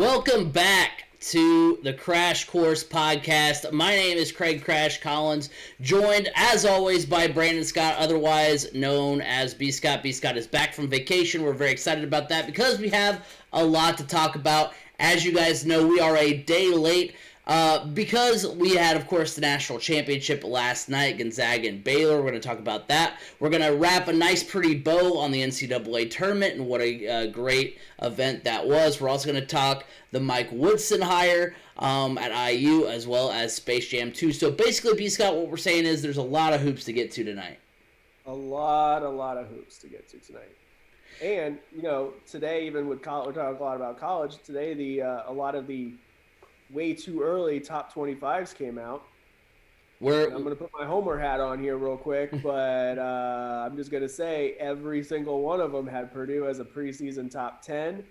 Welcome back to the Crash Course Podcast. My name is Craig Crash Collins, joined as always by Brandon Scott, otherwise known as B. Scott. B. Scott is back from vacation. We're very excited about that because we have a lot to talk about. As you guys know, we are a day late because we had, of course, the national championship last night, Gonzaga and Baylor. We're going to talk about that. We're going to wrap a nice, pretty bow on the NCAA Tournament and what a great event that was. We're also going to talk the Mike Woodson hire at IU as well as Space Jam 2. So basically, B. Scott, what we're saying is there's a lot of hoops to get to tonight. A lot of hoops to get to tonight. And, you know, today, even with college, we're talking a lot about college. Today, a lot of the way too early top 25s came out. I'm going to put my Homer hat on here real quick, but I'm just going to say every single one of them had Purdue as a preseason top 10,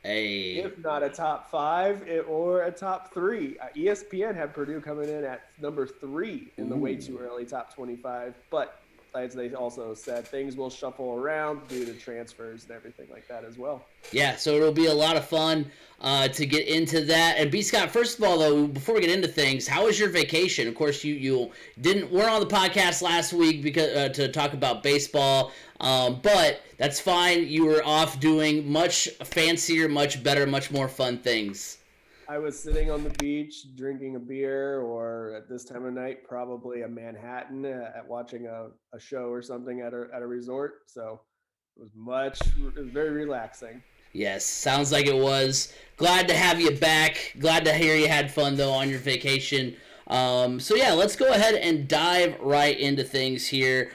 if not a top 5 or a top 3. ESPN had Purdue coming in at number 3 in the way too early top 25, but as they also said, things will shuffle around due to transfers and everything like that as well. Yeah, so it'll be a lot of fun to get into that. And B. Scott, first of all, though, before we get into things, how was your vacation? Of course, you weren't on the podcast last week because to talk about baseball, but that's fine. You were off doing much fancier, much better, much more fun things. I was sitting on the beach drinking a beer, or at this time of night, probably a Manhattan at watching a show or something at a resort. So it was very relaxing. Yes, sounds like it was. Glad to have you back. Glad to hear you had fun, though, on your vacation. So, yeah, let's go ahead and dive right into things here.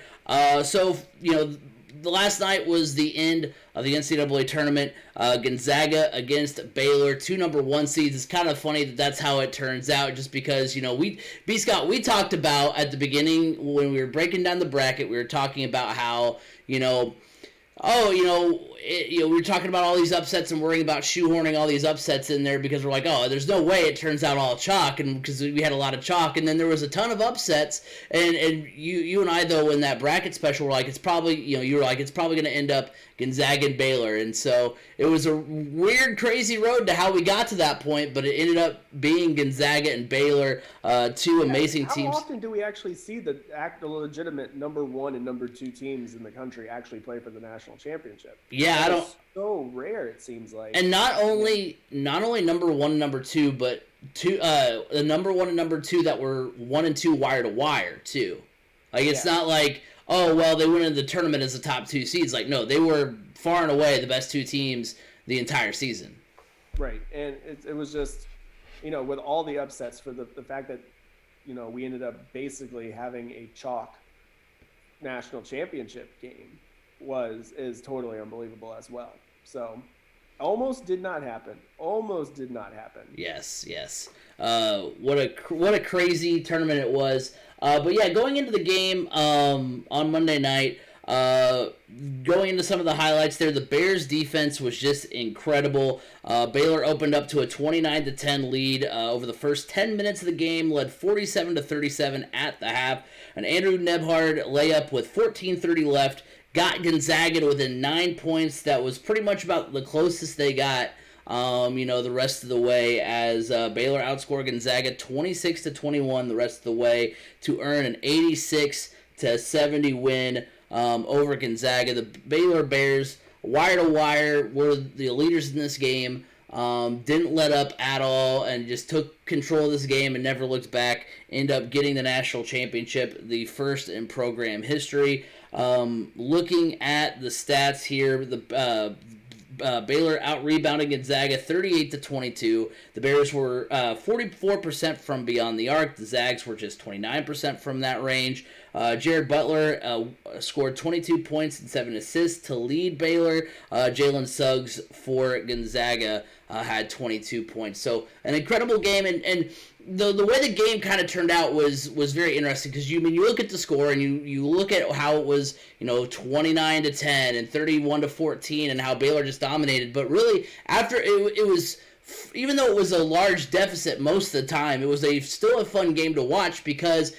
The last night was the end of the NCAA Tournament. Gonzaga against Baylor, 2 number 1 seeds. It's kind of funny that's how it turns out, just because, B. Scott, we talked about at the beginning when we were breaking down the bracket, we were talking about how, we were talking about all these upsets and worrying about shoehorning all these upsets in there because we're like, oh, there's no way it turns out all chalk, and because we had a lot of chalk, and then there was a ton of upsets, and you and I, though, in that bracket special were like, it's probably, you were like, it's probably going to end up Gonzaga and Baylor, and so it was a weird, crazy road to how we got to that point, but it ended up being Gonzaga and Baylor, two amazing teams. How often do we actually see the legitimate number 1 and number 2 teams in the country actually play for the national championship? Yeah, I don't. So rare, it seems like. And not only number 1 and number 2, but the number 1 and number 2 that were 1 and 2 wire to wire too. Like it's not like, oh well, they went into the tournament as the top 2 seeds. Like no, they were far and away the best 2 teams the entire season. Right, and it was just, with all the upsets for the fact that, we ended up basically having a chalk national championship game is totally unbelievable as well. So almost did not happen. Yes. What a crazy tournament it was. But yeah, going into the game on Monday night, going into some of the highlights there, the Bears defense was just incredible. Baylor opened up to a 29-10 lead over the first 10 minutes of the game, led 47-37 at the half. An Andrew Nebhard layup with 14:30 left got Gonzaga to within 9 points. That was pretty much about the closest they got, the rest of the way, as Baylor outscored Gonzaga 26-21 the rest of the way to earn an 86-70 win over Gonzaga. The Baylor Bears, wire to wire, were the leaders in this game. Didn't let up at all and just took control of this game and never looked back. Ended up getting the national championship, the first in program history. Looking at the stats here, the Baylor out-rebounded Gonzaga 38-22. The Bears were 44% from beyond the arc. The Zags were just 29% from that range. Jared Butler scored 22 points and 7 assists to lead Baylor. Jalen Suggs for Gonzaga had 22 points. So an incredible game, and the way the game kind of turned out was very interesting because you look at the score and you look at how it was 29-10 and 31-14 and how Baylor just dominated, but really after it was, even though it was a large deficit most of the time, it was still a fun game to watch because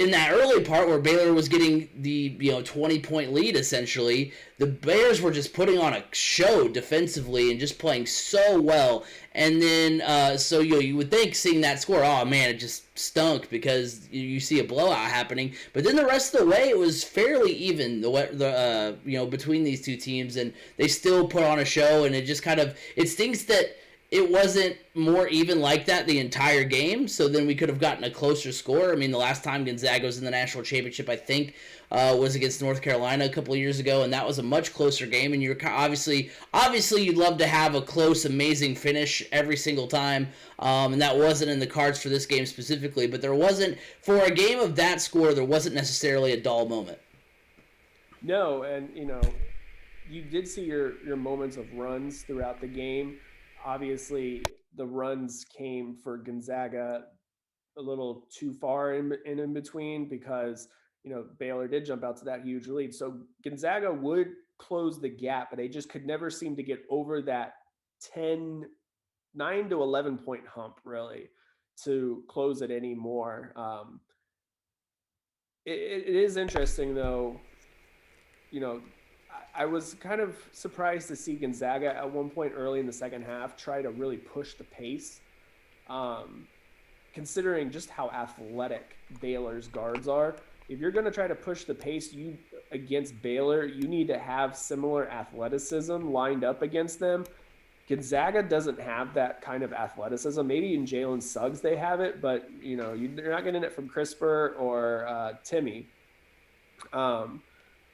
in that early part where Baylor was getting the 20-point lead essentially, the Bears were just putting on a show defensively and just playing so well. And then so you would think seeing that score, oh man, it just stunk because you see a blowout happening. But then the rest of the way, it was fairly even between these two teams, and they still put on a show. And it just kind of it stinks that it wasn't more even like that the entire game, so then we could have gotten a closer score. I mean, the last time Gonzaga was in the national championship, I think, was against North Carolina a couple of years ago, and that was a much closer game. And you're obviously you'd love to have a close, amazing finish every single time, and that wasn't in the cards for this game specifically. But there wasn't, for a game of that score, there wasn't necessarily a dull moment. No, and you did see your moments of runs throughout the game. Obviously, the runs came for Gonzaga a little too far in between because Baylor did jump out to that huge lead. So Gonzaga would close the gap, but they just could never seem to get over that 9 to 11 point hump really to close it anymore. It is interesting though, I was kind of surprised to see Gonzaga at one point early in the second half try to really push the pace, considering just how athletic Baylor's guards are. If you're going to try to push the pace against Baylor, you need to have similar athleticism lined up against them. Gonzaga doesn't have that kind of athleticism. Maybe in Jalen Suggs they have it, but you're not getting it from Crisper or Timmy.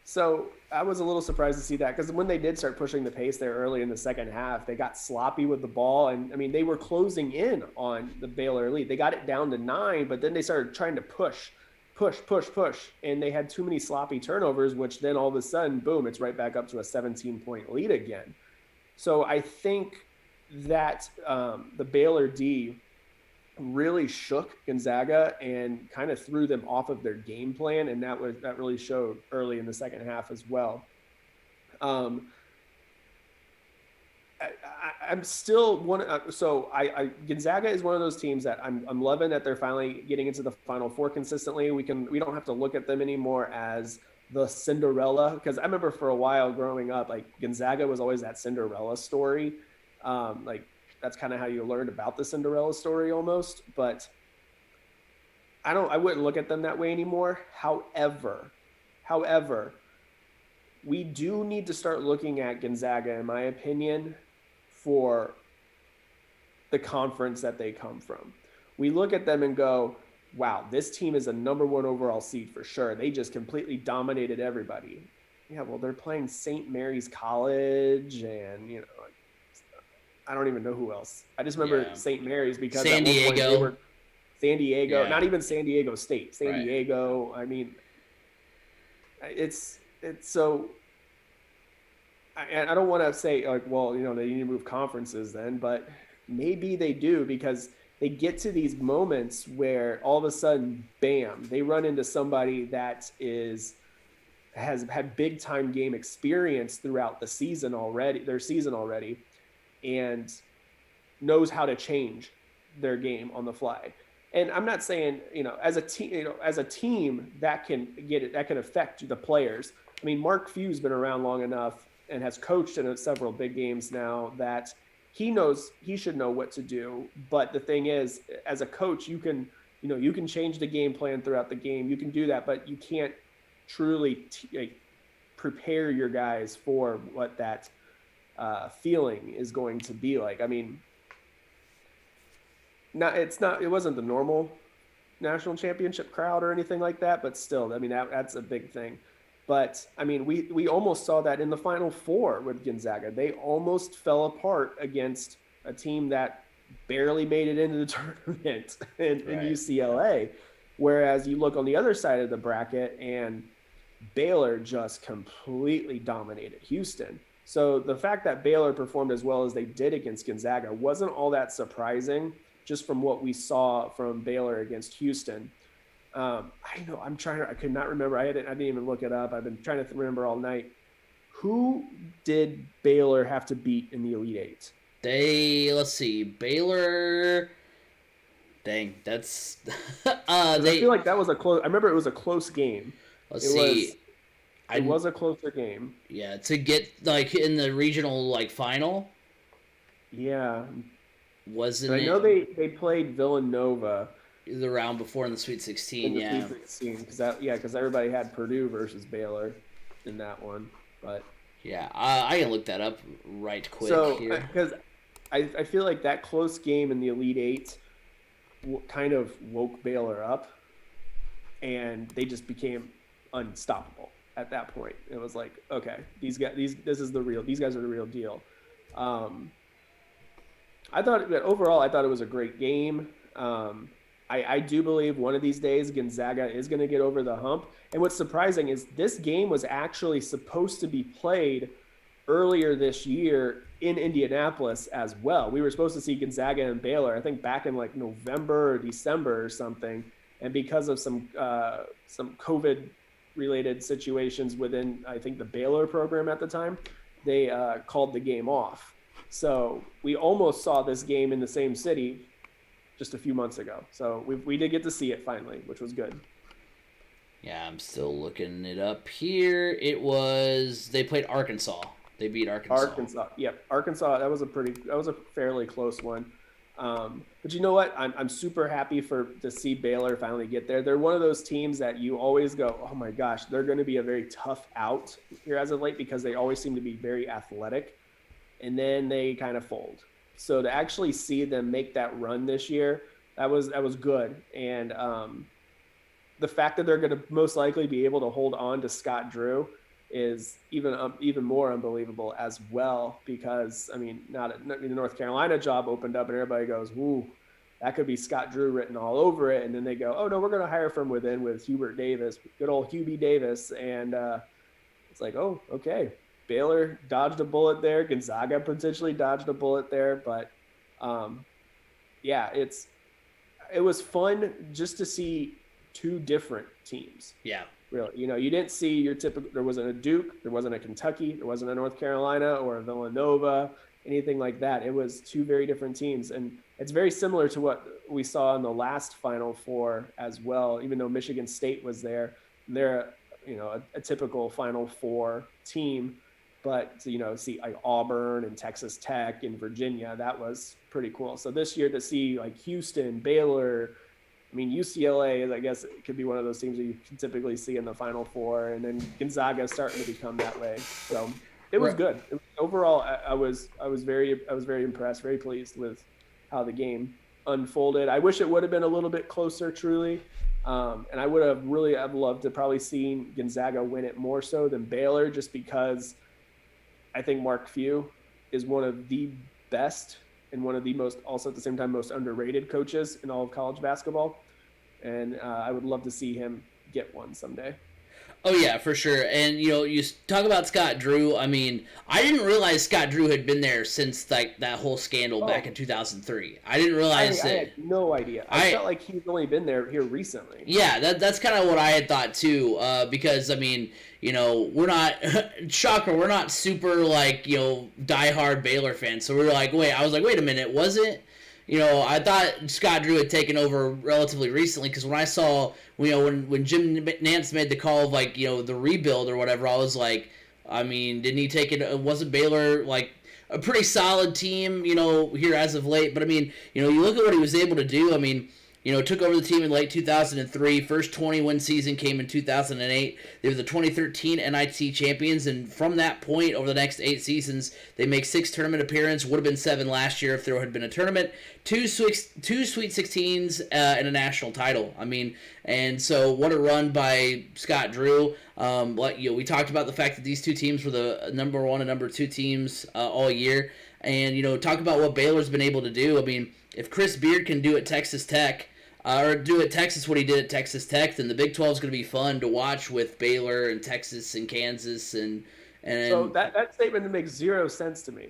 So I was a little surprised to see that because when they did start pushing the pace there early in the second half, they got sloppy with the ball. And, I mean, they were closing in on the Baylor lead. They got it down to 9, but then they started trying to push. And they had too many sloppy turnovers, which then all of a sudden, boom, it's right back up to a 17-point lead again. So I think that the Baylor D really shook Gonzaga and kind of threw them off of their game plan, and that really showed early in the second half as well. I'm still Gonzaga is one of those teams that I'm loving that they're finally getting into the Final Four consistently. We don't have to look at them anymore as the Cinderella, because I remember for a while growing up, like Gonzaga was always that Cinderella story. That's kind of how you learned about the Cinderella story almost, but I wouldn't look at them that way anymore. However, we do need to start looking at Gonzaga, in my opinion, for the conference that they come from. We look at them and go, wow, this team is a number 1 overall seed for sure. They just completely dominated everybody. Yeah, well, they're playing St. Mary's College and, I don't even know who else. I just remember St. Mary's because San Diego, yeah. Not even San Diego State, San Diego. I mean, it's so. And I don't want to say like, well, they need to move conferences then, but maybe they do because they get to these moments where all of a sudden, bam, they run into somebody that has had big time game experience throughout their season already. And knows how to change their game on the fly. And I'm not saying, as a team that can affect the players. I mean, Mark Few's been around long enough and has coached in several big games now that he should know what to do. But the thing is, as a coach, you can change the game plan throughout the game. You can do that, but you can't truly prepare your guys for what that feeling is going to be like. I mean, it wasn't the normal national championship crowd or anything like that, but still, I mean, that's a big thing. But I mean, we almost saw that in the Final Four with Gonzaga. They almost fell apart against a team that barely made it into the tournament in UCLA. Whereas you look on the other side of the bracket and Baylor just completely dominated Houston. So the fact that Baylor performed as well as they did against Gonzaga wasn't all that surprising, just from what we saw from Baylor against Houston. I could not remember. I didn't even look it up. I've been trying to remember all night. Who did Baylor have to beat in the Elite Eight? Let's see, Baylor. Dang, that's I feel like that was a close. I remember it was a close game. Let's see. It was a closer game. Yeah, to get like in the regional like final. Yeah, wasn't and I know they played Villanova the round before in the Sweet 16. in the Sweet 16 because everybody had Purdue versus Baylor in that one. But yeah, I can look that up right quick here because I feel like that close game in the Elite Eight kind of woke Baylor up, and they just became unstoppable at that point. It was like, okay, these guys are the real deal. I thought that overall, I thought it was a great game. I do believe one of these days Gonzaga is going to get over the hump. And what's surprising is this game was actually supposed to be played earlier this year in Indianapolis as well. We were supposed to see Gonzaga and Baylor, I think back in like November or December or something. And because of some COVID-related situations within, I think, the Baylor program at the time, they called the game off. So we almost saw this game in the same city just a few months ago. So we did get to see it finally, which was good. Yeah, I'm still looking it up here. They played Arkansas. They beat Arkansas. Yep. Arkansas, that was a fairly close one. But you know what? I'm super happy to see Baylor finally get there. They're one of those teams that you always go, oh my gosh, they're going to be a very tough out here as of late because they always seem to be very athletic. And then they kind of fold. So to actually see them make that run this year, that was good. And the fact that they're going to most likely be able to hold on to Scott Drew is even more unbelievable as well. Because I mean, the North Carolina job opened up, and everybody goes, "Ooh, that could be Scott Drew written all over it." And then they go, "Oh no, we're going to hire from within with Hubert Davis, good old Hubie Davis." And it's like, oh, okay. Baylor dodged a bullet there. Gonzaga potentially dodged a bullet there. But, yeah, it was fun just to see two different teams. Yeah. Really. You didn't see your typical – there wasn't a Duke. There wasn't a Kentucky. There wasn't a North Carolina or a Villanova, anything like that. It was two very different teams. And it's very similar to what we saw in the last Final Four as well, even though Michigan State was there. They're, a typical Final Four team. But see like Auburn and Texas Tech and Virginia, that was pretty cool. So this year to see like Houston, Baylor, I mean UCLA, I guess it could be one of those teams that you can typically see in the Final Four, and then Gonzaga is starting to become that way. So it was good. Overall, I was very impressed, very pleased with how the game unfolded. I wish it would have been a little bit closer, truly. And I'd loved to probably seen Gonzaga win it more so than Baylor, just because I think Mark Few is one of the best and one of the most, also at the same time, most underrated coaches in all of college basketball. And I would love to see him get one someday. Oh, yeah, for sure. And, you talk about Scott Drew. I mean, I didn't realize Scott Drew had been there since, like, that whole scandal back in 2003. I didn't realize I had no idea. I felt like he's only been there here recently. Yeah, that's kind of what I had thought, too, because, I mean, we're not – shocker, we're not super, like, diehard Baylor fans. So we were like, wait a minute, was it? I thought Scott Drew had taken over relatively recently, because when I saw, when Jim Nantz made the call of, like, the rebuild or whatever, I was like, I mean, didn't he take it? Wasn't Baylor, like, a pretty solid team, here as of late? But, I mean, you look at what he was able to do. I mean, took over the team in late 2003. First 20-win season came in 2008. They were the 2013 NIT champions, and from that point, over the next 8 seasons, they make 6 tournament appearances. Would have been 7 last year if there had been a tournament. 2 Sweet 16s and a national title. I mean, and so what a run by Scott Drew. We talked about the fact that these two teams were the number 1 and number 2 teams all year, and talk about what Baylor's been able to do. I mean, if Chris Beard can do at Texas Tech. Or do at Texas what he did at Texas Tech, then the Big 12 is going to be fun to watch with Baylor and Texas and Kansas and so that statement makes zero sense to me.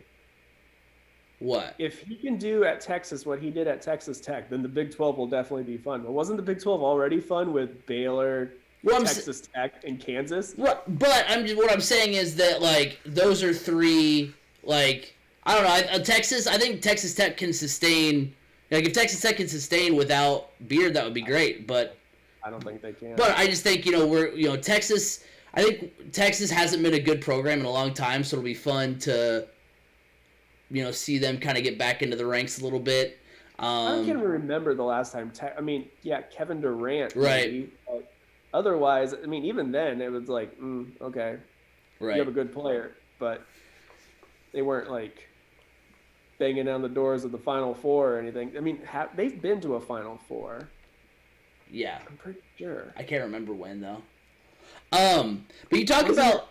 What? If he can do at Texas what he did at Texas Tech, then the Big 12 will definitely be fun. But wasn't the Big 12 already fun with Baylor, Texas Tech, and Kansas? Right, but what I'm saying is that, like, those are 3, like, I don't know, Texas. I think Texas Tech can sustain Like if Texas Tech can sustain without Beard, that would be great. But I don't think they can. But I just think Texas. I think Texas hasn't been a good program in a long time, so it'll be fun to see them kind of get back into the ranks a little bit. I can't even remember the last time. Kevin Durant. Right. Maybe, but otherwise, I mean, even then, it was like, okay, right. You have a good player, but they weren't like banging down the doors of the Final Four or anything. I mean, they've been to a Final Four. Yeah. I'm pretty sure. I can't remember when though. But you talk about.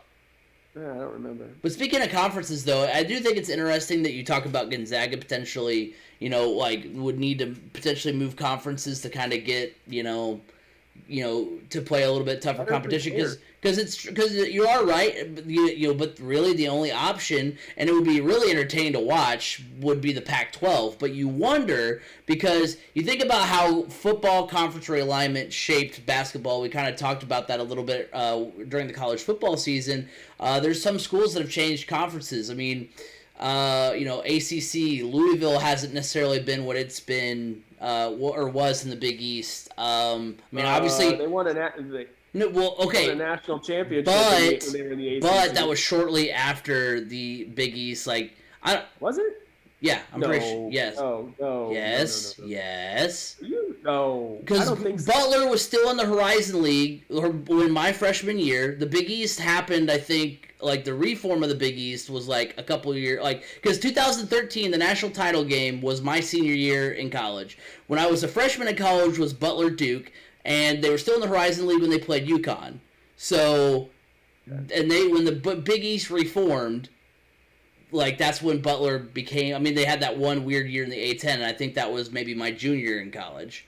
Yeah, I don't remember. But speaking of conferences, though, I do think it's interesting that you talk about Gonzaga potentially, would need to potentially move conferences to kind of get, to play a little bit tougher competition because you are right, but really the only option, and it would be really entertaining to watch, would be the Pac-12. But you wonder because you think about how football conference realignment shaped basketball. We kind of talked about that a little bit during the college football season. There's some schools that have changed conferences. I mean, ACC, Louisville hasn't necessarily been what it's been or was in the Big East. Obviously they won a national championship when they were in the ACC. But that was shortly after the Big East. Was it? Yeah, I'm pretty sure. Yes. Oh, no. Yes. No. Yes. No. Because Butler was still in the Horizon League when my freshman year. The Big East happened, I think, the reform of the Big East was a couple of years, because 2013, the national title game was my senior year in college. When I was a freshman in college was Butler Duke, and they were still in the Horizon League when they played UConn. So, and when the Big East reformed, that's when Butler became. They had that one weird year in the A-10, and I think that was maybe my junior year in college.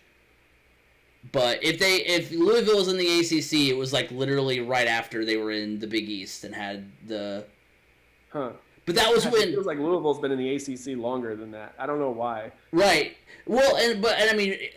But if Louisville was in the ACC, it was literally right after they were in the Big East and had the. Huh. But that was when. It feels like Louisville's been in the ACC longer than that. I don't know why. Right. Well,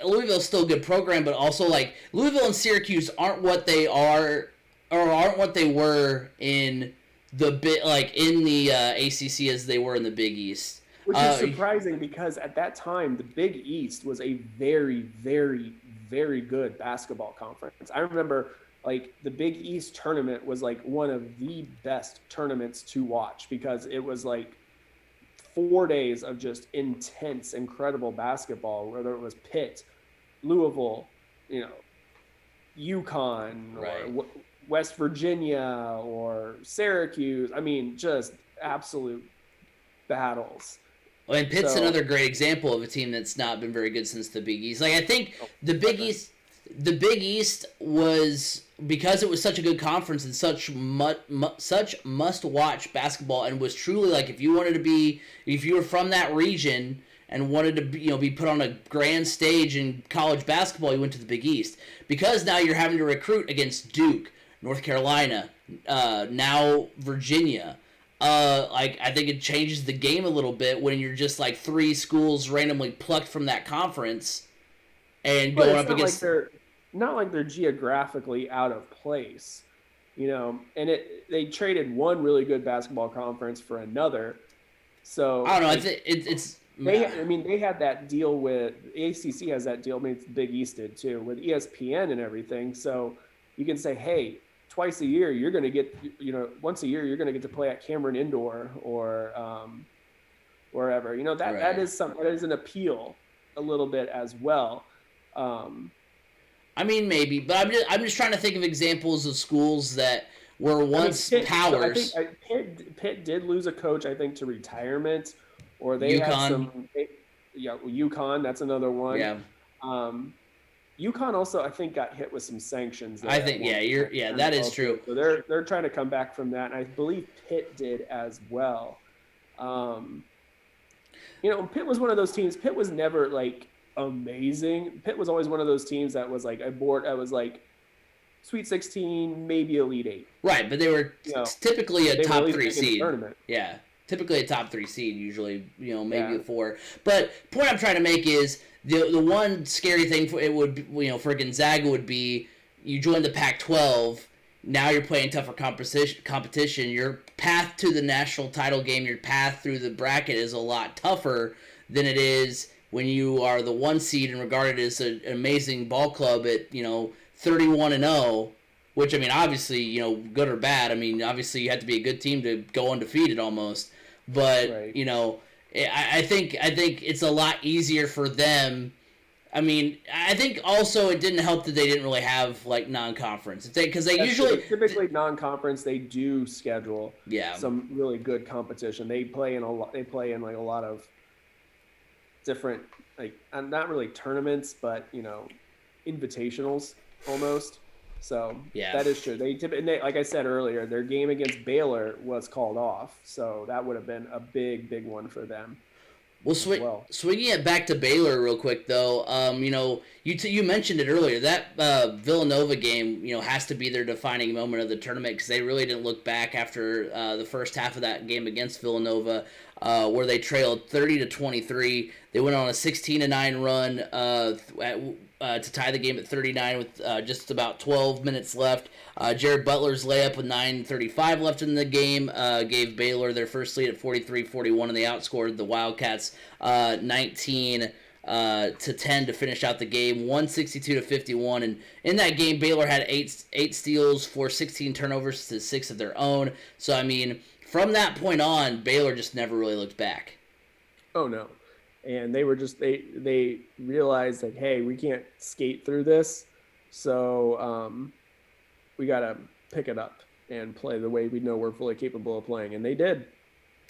Louisville's still a good program, but also Louisville and Syracuse aren't what they are, or aren't what they were in the ACC as they were in the Big East. Which is surprising because at that time the Big East was a very, very, very good basketball conference. I remember the Big East tournament was one of the best tournaments to watch because it was 4 days of just intense, incredible basketball, whether it was Pitt, Louisville, UConn, right. or West Virginia, or Syracuse. Just absolute battles. Well, and Pitt's another great example of a team that's not been very good since the Big East. I think the Big East was, because it was such a good conference and such must-watch basketball, and was truly if you were from that region and wanted to be put on a grand stage in college basketball, you went to the Big East, because now you're having to recruit against Duke, North Carolina, now Virginia. I think it changes the game a little bit when you're just 3 schools randomly plucked from that conference and going up against. Not like they're geographically out of place, and they traded one really good basketball conference for another. So I don't know. It's. They had that deal with the ACC has that deal. It's the Big East did too with ESPN and everything. So you can say, hey, twice a year you're going to get, once a year you're going to get to play at Cameron Indoor or wherever. That is an appeal a little bit as well. Maybe, but I'm just trying to think of examples of schools that were once powers. I think Pitt did lose a coach, I think, to retirement, or they UConn. had some. Yeah, UConn. That's another one. Yeah. UConn also, I think, got hit with some sanctions. I think, that is true. So they're trying to come back from that, and I believe Pitt did as well. Pitt was one of those teams. Pitt was never amazing. Pitt was always one of those teams that was Sweet 16, maybe Elite 8. Right, but they were typically a top 3 seed. Tournament. Yeah, typically a top 3 seed, usually, maybe a 4. But the point I'm trying to make is the one scary thing for Gonzaga would be you join the Pac-12. Now you're playing tougher competition. Your path to the national title game, your path through the bracket is a lot tougher than it is when you are the 1 seed and regarded as an amazing ball club at 31-0. Which, I mean, obviously, good or bad. I mean, obviously, you have to be a good team to go undefeated almost. But Right. I think it's a lot easier for them. I mean, I think also it didn't help that they didn't really have like non-conference because they usually typically non-conference, they do schedule yeah some really good competition. They play in like a lot of different, like, not really tournaments, but invitationals almost. So yeah. that is true. Like I said earlier, their game against Baylor was called off, so that would have been a big one for them. Well, swinging it back to Baylor real quick though, you mentioned it earlier. That Villanova game, has to be their defining moment of the tournament because they really didn't look back after the first half of that game against Villanova, where they trailed 30-23. They went on a 16-9 run to tie the game at 39 with just about 12 minutes left. Jared Butler's layup with 9:35 left in the game gave Baylor their first lead at 43-41, and they outscored the Wildcats 19 to 10 to finish out the game, 162-51. And in that game, Baylor had eight steals for 16 turnovers to 6 of their own. So I mean, from that point on, Baylor just never really looked back. Oh no. And they were just they realized like, hey, we can't skate through this, so we gotta pick it up and play the way we know we're fully capable of playing, and they did.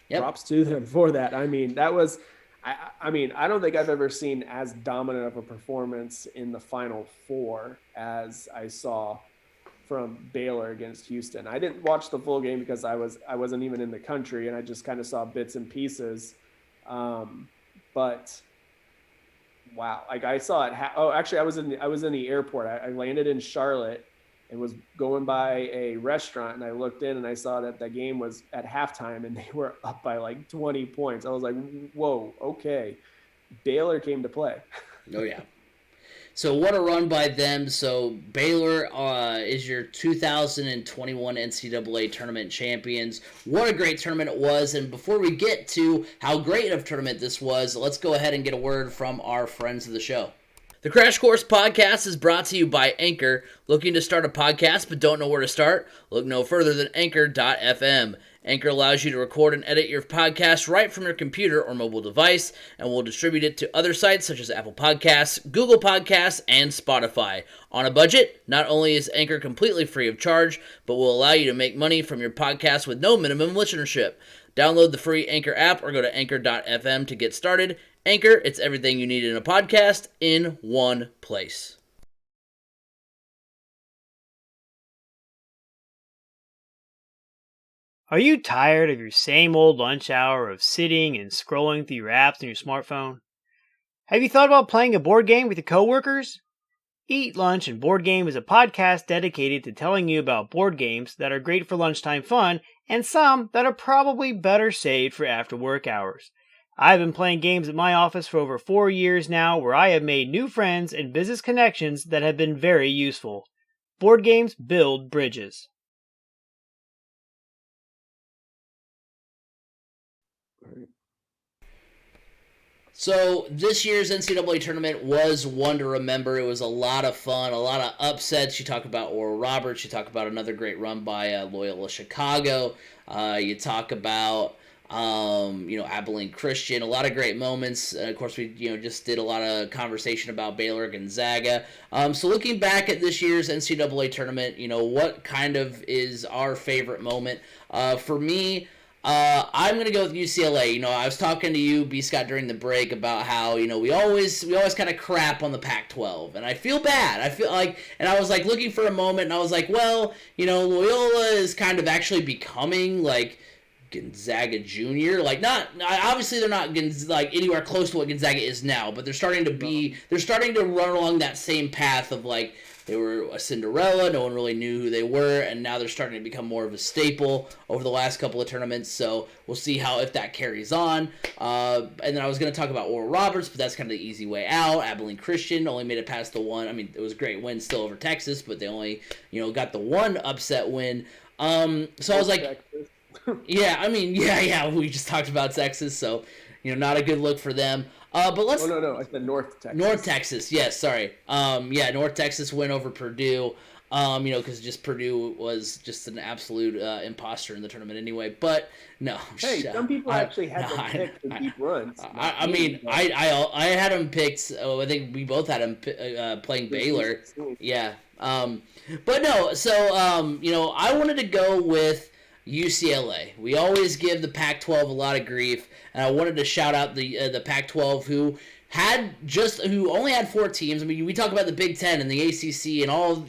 Yep. Props to them for that. I mean, that was, I mean, I don't think I've ever seen as dominant of a performance in the Final Four as I saw from Baylor against Houston. I didn't watch the full game because I wasn't even in the country, and I just kind of saw bits and pieces. But wow, like I saw it. Actually, I was in the airport. I landed in Charlotte and was going by a restaurant, and I looked in and I saw that the game was at halftime and they were up by like 20 points. I was like, whoa, okay. Baylor came to play. Oh yeah. So what a run by them. So Baylor is your 2021 NCAA Tournament champions. What a great tournament it was. And before we get to how great of a tournament this was, let's go ahead and get a word from our friends of the show. The Crash Course Podcast is brought to you by Anchor. Looking to start a podcast but don't know where to start? Look no further than Anchor.fm. Anchor allows you to record and edit your podcast right from your computer or mobile device, and will distribute it to other sites such as Apple Podcasts, Google Podcasts, and Spotify. On a budget, not only is Anchor completely free of charge, but will allow you to make money from your podcast with no minimum listenership. Download the free Anchor app or go to Anchor.fm to get started. Anchor, it's everything you need in a podcast in one place. Are you tired of your same old lunch hour of sitting and scrolling through your apps on your smartphone? Have you thought about playing a board game with your coworkers? Eat Lunch and Board Game is a podcast dedicated to telling you about board games that are great for lunchtime fun and some that are probably better saved for after work hours. I've been playing games at my office for over 4 years now, where I have made new friends and business connections that have been very useful. Board games build bridges. So this year's NCAA tournament was one to remember. It was a lot of fun, a lot of upsets. You talk about Oral Roberts. You talk about another great run by Loyola Chicago. You talk about Abilene Christian. A lot of great moments. Of course, we just did a lot of conversation about Baylor Gonzaga. So looking back at this year's NCAA tournament, what kind of is our favorite moment? For me, I'm gonna go with UCLA. I was talking to you, B. Scott, during the break about how we always kind of crap on the Pac-12, and I feel bad. I feel like, and I was like looking for a moment, and I was like, well, Loyola is kind of actually becoming like Gonzaga Junior. Like, not obviously they're not like anywhere close to what Gonzaga is now, but they're starting to run along that same path of like. They were a Cinderella. No one really knew who they were, and now they're starting to become more of a staple over the last couple of tournaments. So we'll see if that carries on. And then I was going to talk about Oral Roberts, but that's kind of the easy way out. Abilene Christian only made it past the one. I mean, it was a great win still over Texas, but they only got the one upset win. So I was like, yeah. I mean, yeah. We just talked about Texas, so. not a good look for them. But let's. Oh no, I said North Texas. North Texas, yes, sorry. North Texas win over Purdue. Because just Purdue was just an absolute imposter in the tournament anyway. But no, hey, some people actually had them picked for deep runs. I had them picked. Oh, I think we both had them playing Baylor. Yeah. But no, so I wanted to go with UCLA. We always give the Pac-12 a lot of grief, and I wanted to shout out the Pac-12 who only had 4 teams. I mean, we talk about the Big Ten and the ACC and all,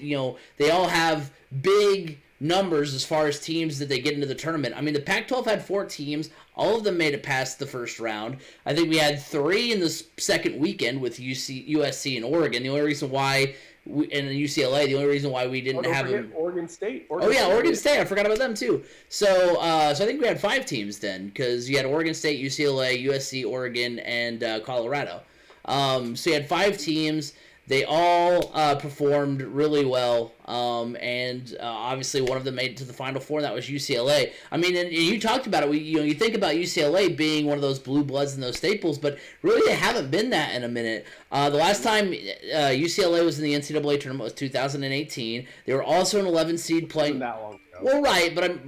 they all have big numbers as far as teams that they get into the tournament. I mean, the Pac-12 had 4 teams. All of them made it past the first round. I think we had 3 in the second weekend with USC and Oregon. The only reason why, and UCLA, the only reason why we didn't have them. Oregon State. Oregon State. I forgot about them too. So I think we had 5 teams then, because you had Oregon State, UCLA, USC, Oregon, and Colorado. So you had 5 teams. They all performed really well, and obviously one of them made it to the Final Four, and that was UCLA. I mean, and you talked about it. You think about UCLA being one of those blue bloods and those staples, but really they haven't been that in a minute. The last time UCLA was in the NCAA tournament was 2018. They were also an 11 seed playing. That long ago. Well, right, but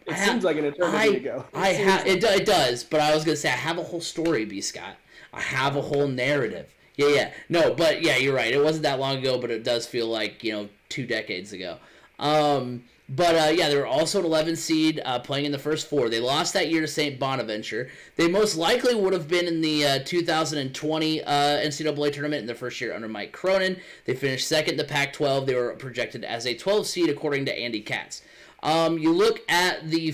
it seems like an eternity ago. It does, but I was gonna say I have a whole story, B. Scott. I have a whole narrative. Yeah. No, but yeah, you're right. It wasn't that long ago, but it does feel like, 2 decades ago. They were also an 11 seed playing in the first 4. They lost that year to St. Bonaventure. They most likely would have been in the 2020 NCAA tournament in their first year under Mike Cronin. They finished second in the Pac-12. They were projected as a 12 seed according to Andy Katz. You look at the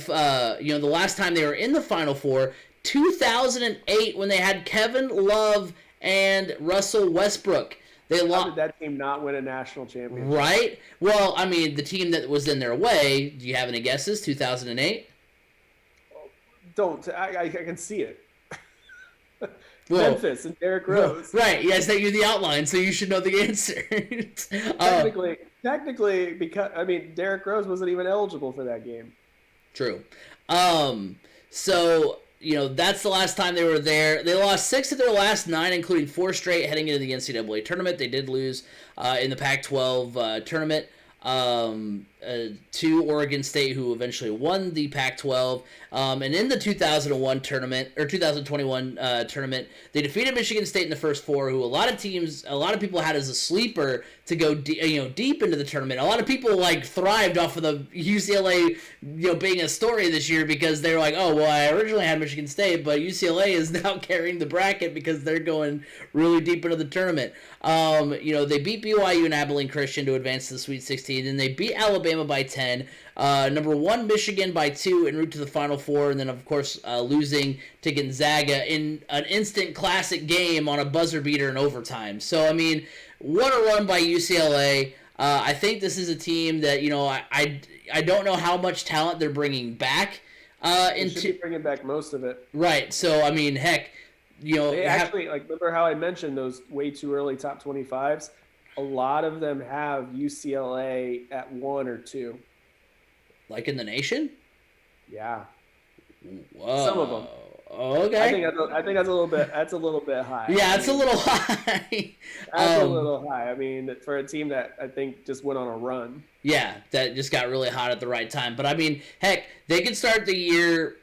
last time they were in the Final Four, 2008, when they had Kevin Love and Russell Westbrook. How did that team not win a national championship? Right? Well, I mean, the team that was in their way, do you have any guesses? 2008? Don't. I can see it. Memphis and Derrick Rose. Right. Yes, that you're the outline, so you should know the answer. Technically, because Derrick Rose wasn't even eligible for that game. True. That's the last time they were there. They lost 6 of their last 9, including 4 straight heading into the NCAA tournament. They did lose in the Pac-12 tournament to Oregon State, who eventually won the Pac-12. And in the 2021 tournament, they defeated Michigan State in the first 4, who a lot of people had as a sleeper to go deep into the tournament. A lot of people thrived off of the UCLA being a story this year, because they're like, oh well, I originally had Michigan State, but UCLA is now carrying the bracket because they're going really deep into the tournament. They beat BYU and Abilene Christian to advance to the Sweet 16, and they beat Alabama by 10. Number 1 Michigan by 2 en route to the Final Four, and then of course losing to Gonzaga in an instant classic game on a buzzer beater in overtime. So I mean, what a run by UCLA. I think this is a team that I don't know how much talent they're bringing back. They should be bringing back most of it. Right. So I mean, heck, they actually remember how I mentioned those way too early top 25s. A lot of them have UCLA at 1 or 2. Like in the nation? Yeah. Whoa. Some of them. Okay. I think that's a little bit. That's a little bit high. Yeah, it's a little high. That's a little high. I mean, for a team that I think just went on a run. Yeah, that just got really hot at the right time. But I mean, heck, they could start the year,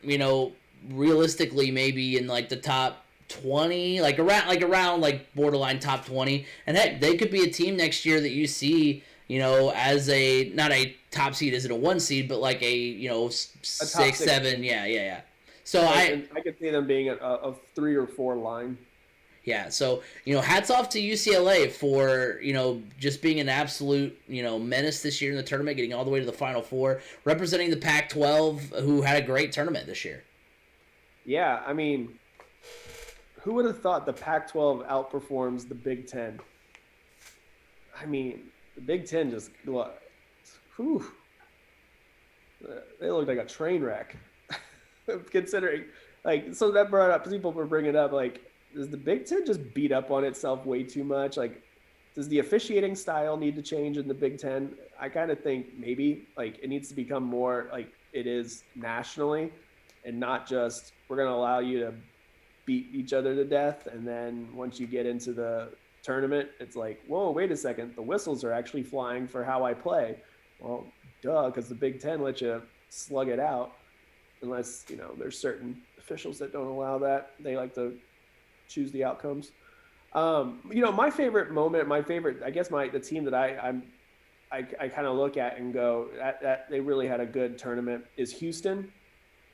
realistically maybe in the top 20, around borderline top 20. And heck, they could be a team next year that you see, as not a top seed, isn't a 1 seed, but a 6, 7. Yeah. So I could see them being a 3 or 4 line. Yeah, so hats off to UCLA for just being an absolute menace this year in the tournament, getting all the way to the Final Four, representing the Pac-12, who had a great tournament this year. Yeah, I mean, who would have thought the Pac-12 outperforms the Big Ten? I mean, the Big Ten just they look like a train wreck. Considering, so that brought up, people were bringing up, does the Big Ten just beat up on itself way too much? Does the officiating style need to change in the Big Ten? I kind of think maybe, it needs to become more like it is nationally, and not just, we're going to allow you to beat each other to death. And then once you get into the tournament, it's like, whoa, wait a second. The whistles are actually flying for how I play. Well, duh, because the Big Ten lets you slug it out unless, there's certain officials that don't allow that. They like to choose the outcomes. My favorite moment, the team that I kind of look at and go, that they really had a good tournament is Houston.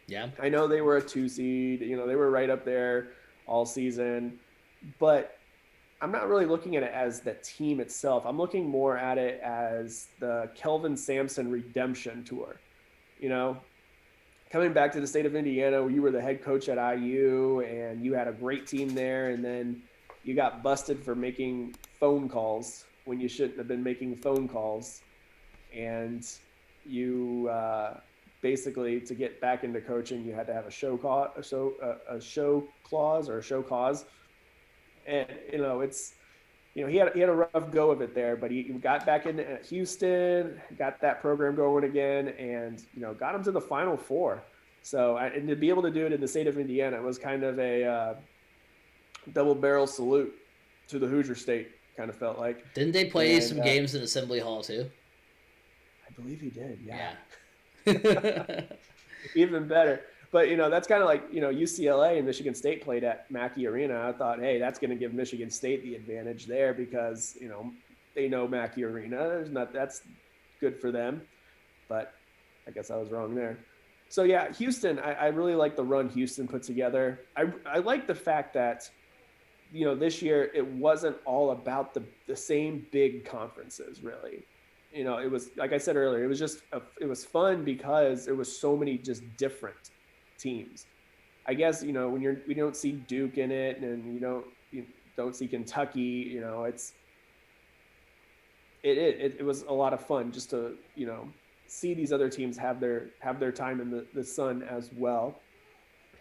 Yeah. I know they were a 2 seed, they were right up there all season, but I'm not really looking at it as the team itself. I'm looking more at it as the Kelvin Sampson redemption tour. Coming back to the state of Indiana, where you were the head coach at IU and you had a great team there, and then you got busted for making phone calls when you shouldn't have been making phone calls. And you basically, to get back into coaching, you had to have a show clause or a show cause. And, he had a rough go of it there, but he got back in at Houston, got that program going again, and, got him to the Final Four. So, and to be able to do it in the state of Indiana was kind of a double barrel salute to the Hoosier State, kind of felt like. Didn't they play some games in Assembly Hall too? I believe he did, yeah. Yeah. Even better. But, that's kind of like, UCLA and Michigan State played at Mackey Arena. I thought, hey, that's going to give Michigan State the advantage there because, they know Mackey Arena. That's good for them. But I guess I was wrong there. So, yeah, Houston, I really like the run Houston put together. I like the fact that, this year it wasn't all about the same big conferences, really. It was, like I said earlier, it was just, it was fun because there was so many just different teams. I guess, when we don't see Duke in it and you don't see Kentucky, it was a lot of fun just to, see these other teams have their time in the sun as well.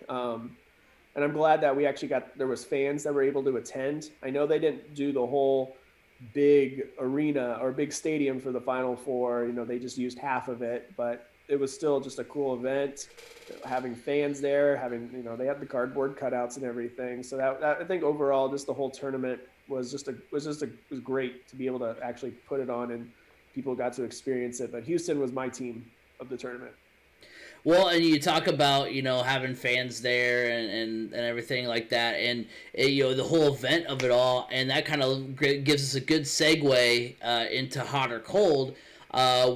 And I'm glad that we actually there was fans that were able to attend. I know they didn't do the whole big arena or big stadium for the Final Four. They just used half of it, but it was still just a cool event. Having fans there, they had the cardboard cutouts and everything. So that I think overall, just the whole tournament was great to be able to actually put it on and people got to experience it. But Houston was my team of the tournament. Well, and you talk about, having fans there and everything like that, and, the whole event of it all, and that kind of gives us a good segue into hot or cold,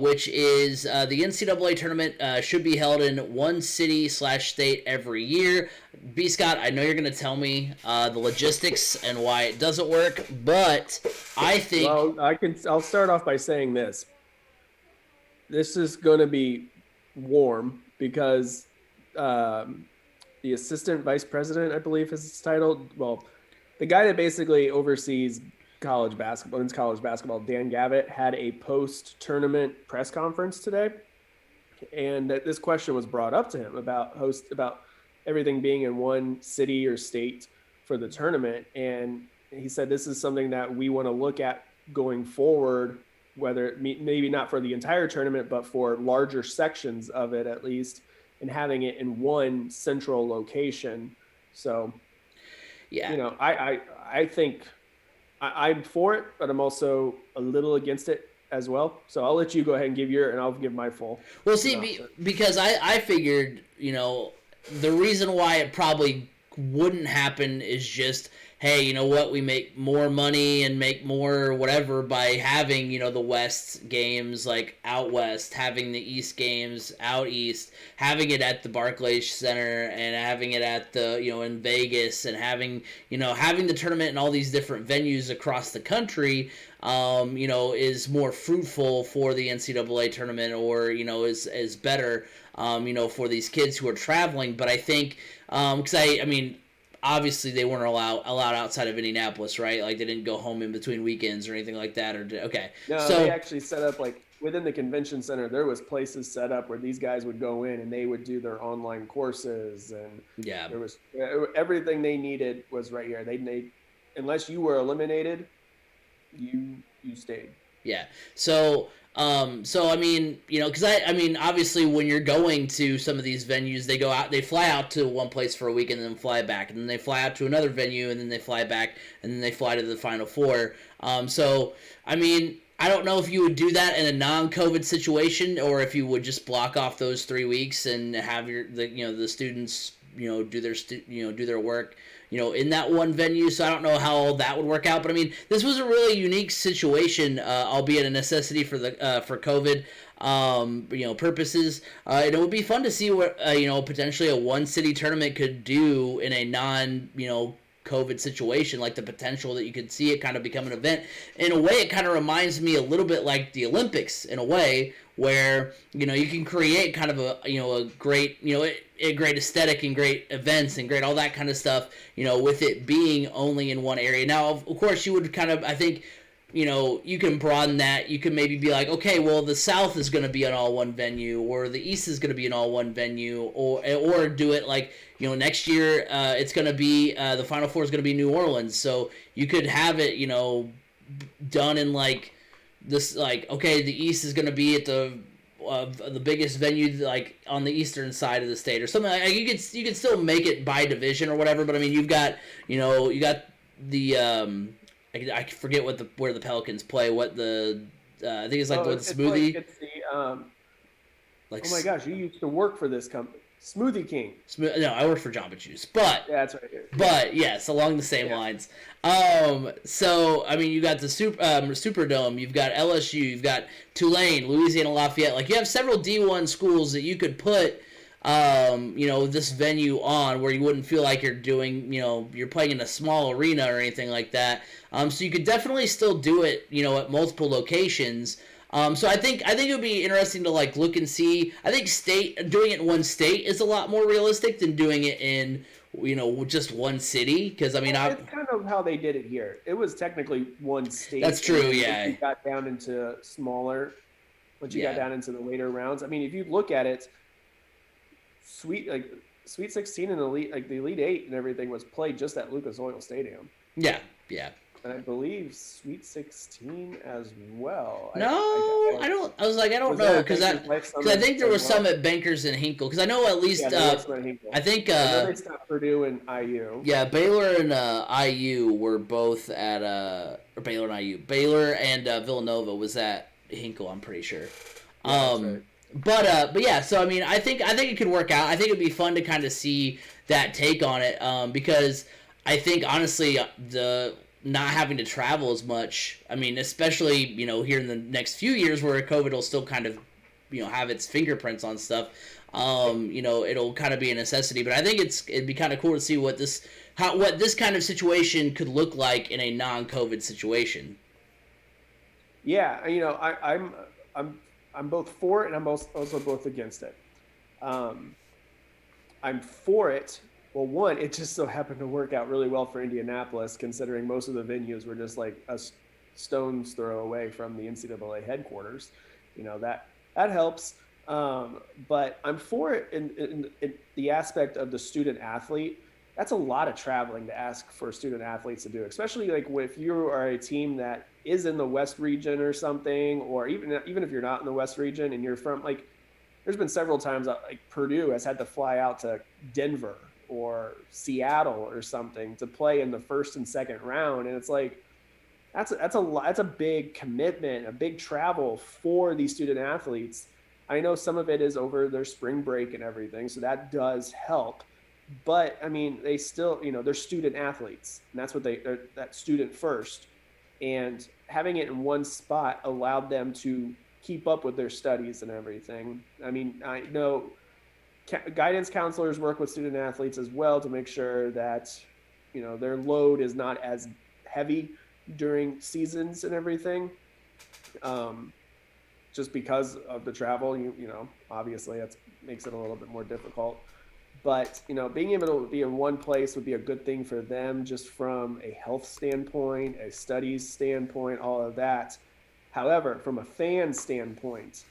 which is the NCAA tournament should be held in one city/state every year. B. Scott, I know you're going to tell me the logistics and why it doesn't work, but I think... Well, I'll start off by saying this. This is going to be warm because the assistant vice president, I believe is his title. Well, the guy that basically oversees college basketball, Dan Gavitt, had a post-tournament press conference today, and this question was brought up to him about everything being in one city or state for the tournament, and he said this is something that we want to look at going forward, whether maybe not for the entire tournament, but for larger sections of it at least, and having it in one central location. So, yeah, I think I'm for it, but I'm also a little against it as well. So I'll let you go ahead and give and I'll give my full. Well, see, because I figured, the reason why it probably wouldn't happen is just, hey, you know what, we make more money and make more whatever by having, the West games like out west, having the East games out east, having it at the Barclays Center and having it at the, in Vegas, and having the tournament in all these different venues across the country, is more fruitful for the NCAA tournament, or, is better, for these kids who are traveling. But I think, because I mean, obviously they weren't allowed outside of Indianapolis, right? Like they didn't go home in between weekends or anything like that. No, so they actually set up, like within the convention center, there was places set up where these guys would go in and they would do their online courses, and there was everything they needed was right here. They unless you were eliminated, you stayed. Yeah. So So I mean, because I mean, obviously, when you're going to some of these venues, they fly out to one place for a week and then fly back, and then they fly out to another venue and then they fly back, and then they fly to the Final Four. So I mean, I don't know if you would do that in a non-COVID situation, or if you would just block off those 3 weeks and have the students do their work in that one venue. So I don't know how all that would work out, but I mean, this was a really unique situation, albeit a necessity for COVID purposes. And it would be fun to see what potentially a one city tournament could do in a non COVID situation, like the potential that you could see it kind of become an event. In a way, it kind of reminds me a little bit like the Olympics in a way, where you can create kind of a great a great aesthetic and great events and great all that kind of stuff with it being only in one area. Now, of course, you would kind of, I think, you can broaden that. You can maybe be like, okay, well, the South is going to be an all one venue, or the East is going to be an all one venue, or do it like next year it's going to be the Final Four is going to be New Orleans, so you could have it done in like this, like, okay, the East is going to be at the biggest venue like on the eastern side of the state or something. Like, you could still make it by division or whatever, but I mean, you've got you got the I forget where the Pelicans play. What the I think it's like the Smoothie. It's like, oh my gosh, you used to work for this company, Smoothie King. No, I work for Jamba Juice, but yeah, that's right. But yes, along the same lines. So I mean, you got the Superdome, you've got LSU, you've got Tulane, Louisiana Lafayette. Like, you have several D1 schools that you could put this venue on, where you wouldn't feel like you're doing, you're playing in a small arena or anything like that. So you could definitely still do it, at multiple locations. So I think it would be interesting to like look and see. I think doing it in one state is a lot more realistic than doing it in just one city, because I mean, it's kind of how they did it here. It was technically one state. That's true. Yeah. You got down into smaller, once you got down into the later rounds. I mean, if you look at it, Sweet 16 and the Elite 8 and everything was played just at Lucas Oil Stadium. Yeah. And I believe Sweet 16 as well. I don't. I was like, I don't know, because I think there was some at Bankers and Hinkle, because I know at least I think I know they stopped Purdue and IU. Yeah, Baylor and IU were both at or Baylor and IU. Baylor and Villanova was at Hinkle, I'm pretty sure. Right. But yeah, so I mean, I think it could work out. I think it'd be fun to kind of see that take on it, because I think honestly the not having to travel as much. I mean, especially here in the next few years where COVID will still kind of have its fingerprints on stuff. It'll kind of be a necessity. But I think it'd be kind of cool to see what this kind of situation could look like in a non-COVID situation. Yeah, I'm both for it and I'm also both against it. I'm for it. Well, one, it just so happened to work out really well for Indianapolis, considering most of the venues were just like a stone's throw away from the NCAA headquarters. That helps. But I'm for it in the aspect of the student athlete. That's a lot of traveling to ask for student athletes to do, especially like if you are a team that is in the West region or something, or even if you're not in the West region and you're from, like, there's been several times like Purdue has had to fly out to Denver or Seattle or something to play in the first and second round, and it's like that's a big commitment, a big travel for these student athletes. I know some of it is over their spring break and everything, so that does help. But I mean, they still, they're student athletes, and that's what they're that student first. And having it in one spot allowed them to keep up with their studies and everything. I mean, I know guidance counselors work with student athletes as well to make sure that, their load is not as heavy during seasons and everything. Just because of the travel, obviously that makes it a little bit more difficult. But, being able to be in one place would be a good thing for them, just from a health standpoint, a studies standpoint, all of that. However, from a fan standpoint,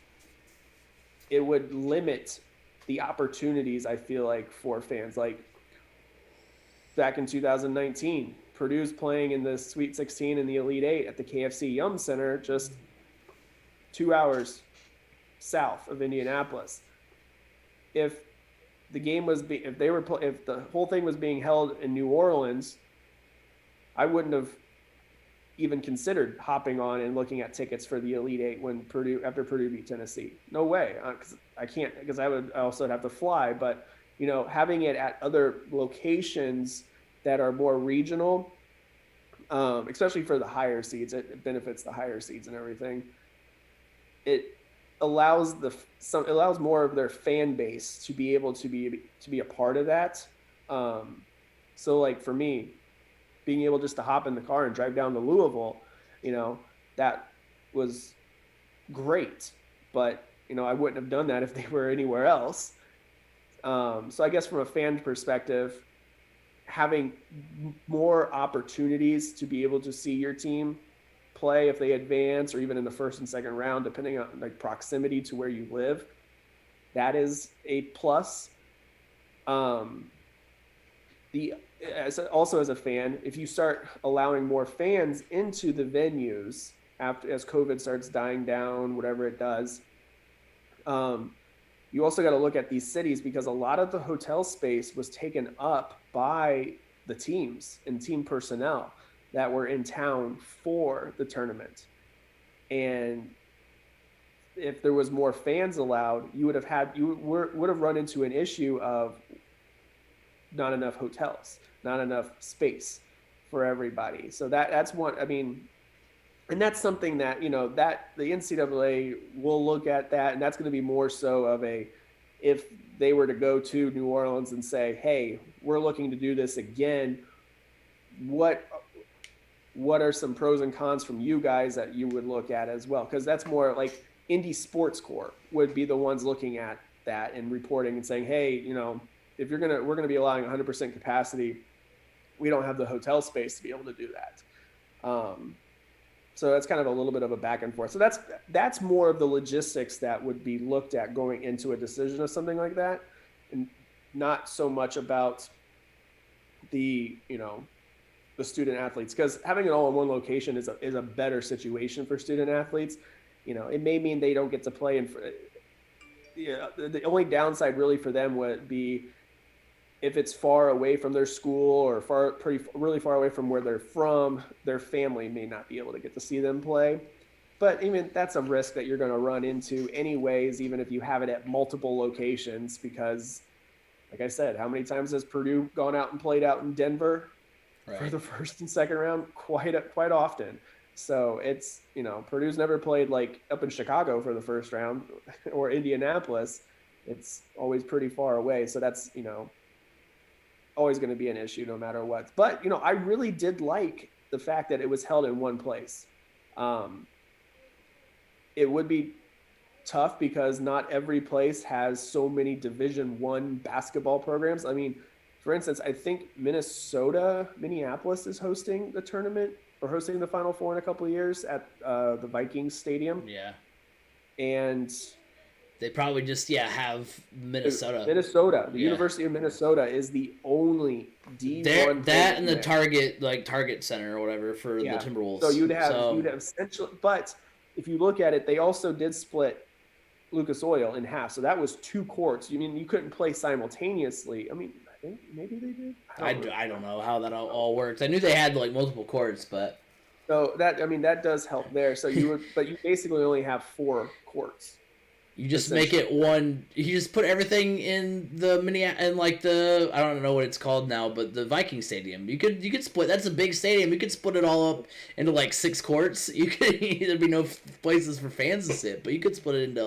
it would limit the opportunities, I feel like, for fans. Like back in 2019, Purdue's playing in the Sweet 16 and the Elite 8 at the KFC Yum Center. Just 2 hours south of Indianapolis. If the game was if the whole thing was being held in New Orleans, I wouldn't have even considered hopping on and looking at tickets for the Elite Eight after Purdue beat Tennessee. No way, because I can't, because I also have to fly. But having it at other locations that are more regional, especially for the higher seeds, it benefits the higher seeds and everything. It allows more of their fan base to be able to be a part of that. So like for me, being able just to hop in the car and drive down to Louisville, that was great. But I wouldn't have done that if they were anywhere else. So I guess from a fan perspective, having more opportunities to be able to see your team play if they advance, or even in the first and second round, depending on like proximity to where you live, that is a plus. Also as a fan, if you start allowing more fans into the venues as COVID starts dying down, whatever it does, you also got to look at these cities, because a lot of the hotel space was taken up by the teams and team personnel that were in town for the tournament. And if there was more fans allowed, you would have run into an issue of not enough hotels, not enough space for everybody. So that's one. I mean, and that's something that that the NCAA will look at that, and that's going to be more so of if they were to go to New Orleans and say, hey, we're looking to do this again, what are some pros and cons from you guys that you would look at as well? Because that's more like Indy Sports Corps would be the ones looking at that and reporting and saying, hey, if we're gonna be allowing 100% capacity, we don't have the hotel space to be able to do that. So that's kind of a little bit of a back and forth. So that's more of the logistics that would be looked at going into a decision of something like that, and not so much about the the student athletes, because having it all in one location is a better situation for student athletes. It may mean they don't get to play the only downside really for them would be if it's far away from their school, or really far away from where they're from, their family may not be able to get to see them play. But even that's a risk that you're going to run into anyways, even if you have it at multiple locations, because like I said, how many times has Purdue gone out and played out in Denver for the first and second round? Quite often. So it's, Purdue's never played like up in Chicago for the first round or Indianapolis. It's always pretty far away. So that's, always going to be an issue no matter what. But, I really did like the fact that it was held in one place. It would be tough because not every place has so many Division I basketball programs. I mean, for instance, I think Minneapolis is hosting the tournament or hosting the Final Four in a couple of years at the Vikings Stadium. Yeah. And they probably just have Minnesota. The University of Minnesota is the only D1 that and the Target Center or whatever for the Timberwolves. So you'd have essentially, but if you look at it, they also did split Lucas Oil in half. So that was 2 courts. You couldn't play simultaneously. I mean, I think maybe they did. I don't know how that all works. I knew they had multiple courts, but so that does help there. So you basically only have 4 courts. You just make it one. You just put everything in the I don't know what it's called now, but the Viking Stadium. You could split. That's a big stadium. You could split it all up into 6 courts. There'd be no places for fans to sit, but you could split it into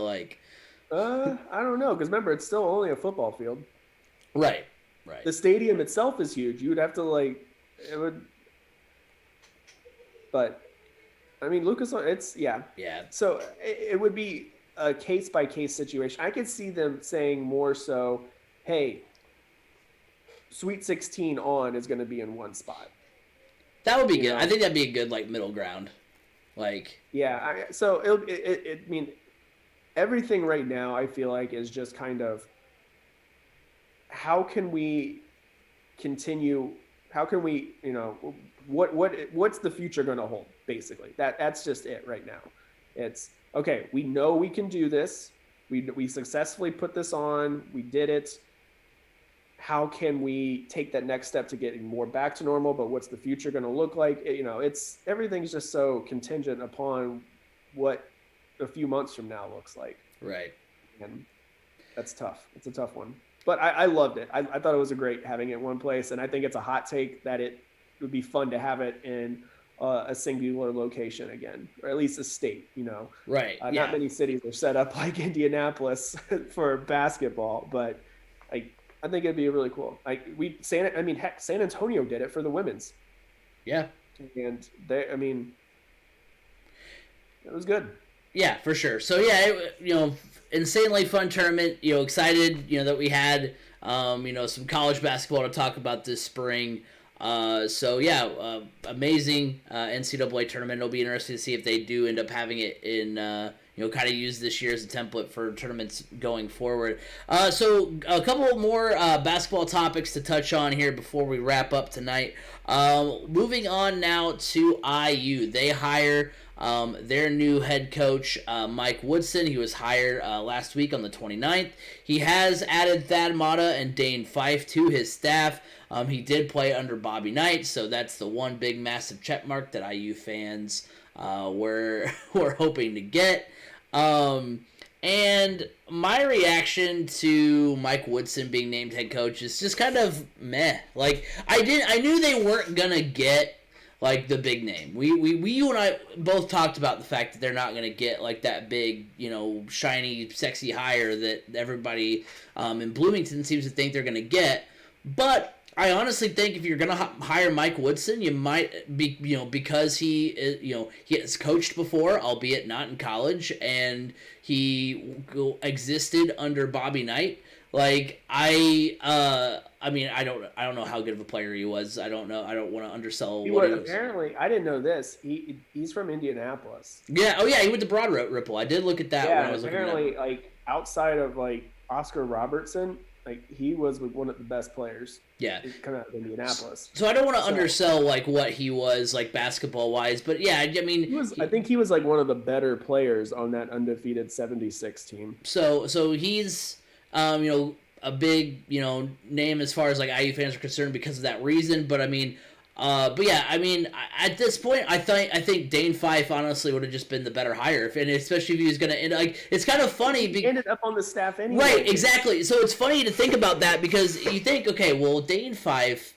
I don't know, because remember, it's still only a football field. Right. The stadium itself is huge. You would have to it would. But I mean, Lucas, it's yeah. So it would be a case-by-case situation. I could see them saying more so, hey, Sweet 16 on is going to be in one spot. That would be good. I think that'd be a good middle ground. So I mean, everything right now I feel like is just kind of how can we continue? How can we, what's the future going to hold? Basically, that's just it right now. It's okay, we know we can do this. We successfully put this on. We did it. How can we take that next step to getting more back to normal? But what's the future going to look like? It's everything's just so contingent upon what a few months from now looks like. Right. And that's tough. It's a tough one. But I loved it. I thought it was great having it in one place. And I think it's a hot take that it would be fun to have it in a singular location again, or at least a state, Right. Not many cities are set up like Indianapolis for basketball, but I think it'd be really cool. San Antonio did it for the women's. Yeah. And it was good. Yeah, for sure. So yeah, insanely fun tournament. Excited, that we had, some college basketball to talk about this spring. So yeah, amazing NCAA tournament. It'll be interesting to see if they do end up having it in, kind of use this year as a template for tournaments going forward. So a couple more basketball topics to touch on here before we wrap up tonight. Moving on now to IU. They hire their new head coach, Mike Woodson. He was hired last week on the 29th. He has added Thad Matta and Dane Fife to his staff. He did play under Bobby Knight, so that's the one big massive check mark that IU fans were hoping to get. And my reaction to Mike Woodson being named head coach is just kind of meh. Like I knew they weren't gonna get like the big name. You and I both talked about the fact that they're not gonna get like that big, shiny, sexy hire that everybody in Bloomington seems to think they're gonna get. But I honestly think if you're gonna hire Mike Woodson, you might be, because he has coached before, albeit not in college, and he existed under Bobby Knight. Like I don't know how good of a player he was. I don't know. I don't want to undersell what he was. Apparently, I didn't know this. He's from Indianapolis. Yeah. Oh yeah, he went to Broad Ripple. I did look at that when I was looking at it. Apparently, like outside of like Oscar Robertson, like he was one of the best players. Yeah, coming out of Indianapolis. So I don't want to undersell like what he was like basketball wise, but yeah, I mean, I think he was like one of the better players on that undefeated 76 team. So he's a big name as far as like IU fans are concerned because of that reason. But at this point, I think Dane Fife honestly would have just been the better hire, and especially if he was going to end. Like, it's kind of funny. He ended up on the staff anyway. Right, exactly. So it's funny to think about that because you think, okay, well, Dane Fife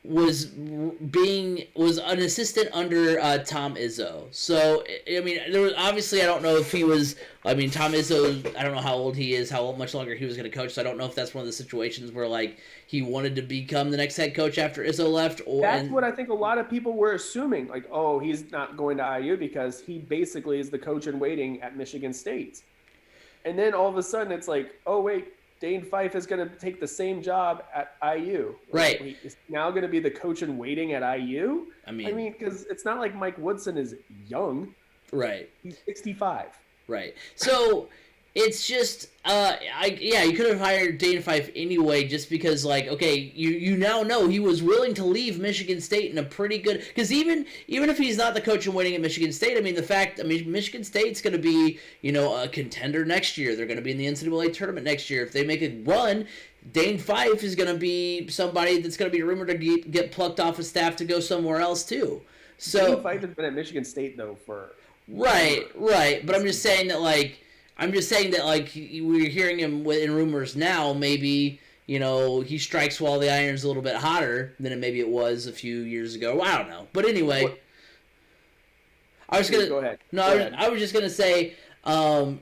was an assistant under Tom Izzo. So I mean, there was obviously I don't know if he was. I mean, Tom Izzo. I don't know how old he is, how much longer he was going to coach. So I don't know if that's one of the situations where like he wanted to become the next head coach after Izzo left. That's what I think a lot of people were assuming. Like, oh, he's not going to IU because he basically is the coach in waiting at Michigan State. And then all of a sudden it's like, oh wait, Dane Fife is going to take the same job at IU. Right. He's now going to be the coach in waiting at IU. I mean, because it's not like Mike Woodson is young. Right. He's 65. Right. So it's just, you could have hired Dane Fife anyway, just because, like, okay, you now know he was willing to leave Michigan State in a pretty good, because even if he's not the coach in waiting at Michigan State, Michigan State's going to be, a contender next year. They're going to be in the NCAA tournament next year. If they make a run, Dane Fife is going to be somebody that's going to be rumored to get plucked off his staff to go somewhere else too. So Dane Fife has been at Michigan State though for right. But I'm just saying that we're hearing him in rumors now. Maybe he strikes while the iron's a little bit hotter than maybe it was a few years ago. Well, I don't know, but anyway, I was gonna go ahead. No, I was just gonna say,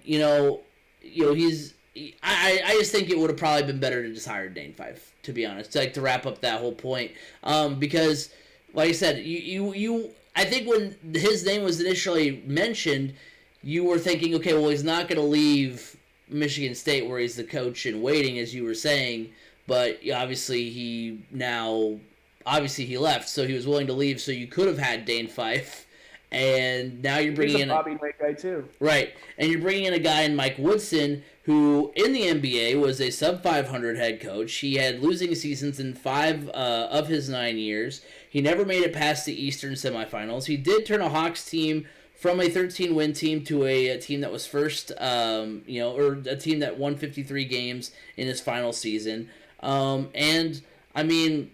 he's. I just think it would have probably been better to just hire Dane Fife, to be honest, to wrap up that whole point, because, like I said, I think when his name was initially mentioned, you were thinking, okay, well, he's not going to leave Michigan State where he's the coach in waiting, as you were saying, but obviously he left, so he was willing to leave, so you could have had Dane Fife. And now you're bringing in a Bobby Knight guy too, right? And you're bringing in a guy in Mike Woodson, who in the NBA was a sub 500 head coach. He had losing seasons in 5 of his 9 years. He never made it past the Eastern semifinals. He did turn a Hawks team from a 13-win team to a team that was first, or a team that won 53 games in his final season. And I mean,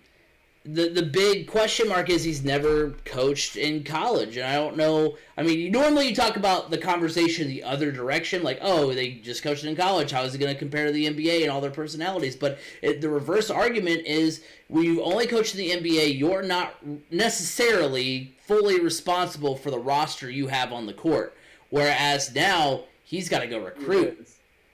the big question mark is he's never coached in college, and I don't know. I mean, normally you talk about the conversation the other direction, like, oh, they just coached in college. How is it going to compare to the NBA and all their personalities? But the reverse argument is when you only coach in the NBA, you're not necessarily fully responsible for the roster you have on the court. Whereas now he's got to go recruit.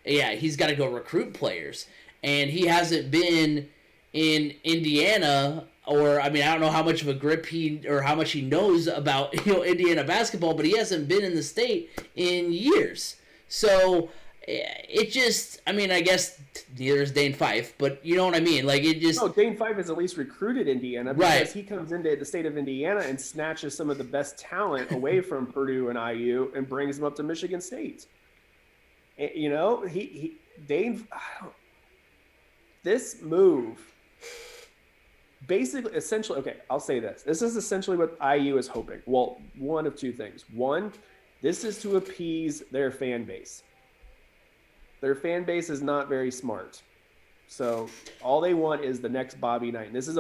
Yeah, he's got to go recruit players, and he hasn't been in Indiana. Or, I mean, I don't know how much of a grip or how much he knows about, Indiana basketball, but he hasn't been in the state in years. So, it just, I mean, I guess neither is Dane Fife, but you know what I mean? Like, it just... No, Dane Fife has at least recruited Indiana because he comes into the state of Indiana and snatches some of the best talent away from Purdue and IU and brings them up to Michigan State. This move... Basically, essentially, okay, I'll say this. This is essentially what IU is hoping. Well, one of two things. One, this is to appease their fan base. Their fan base is not very smart. So all they want is the next Bobby Knight. And this is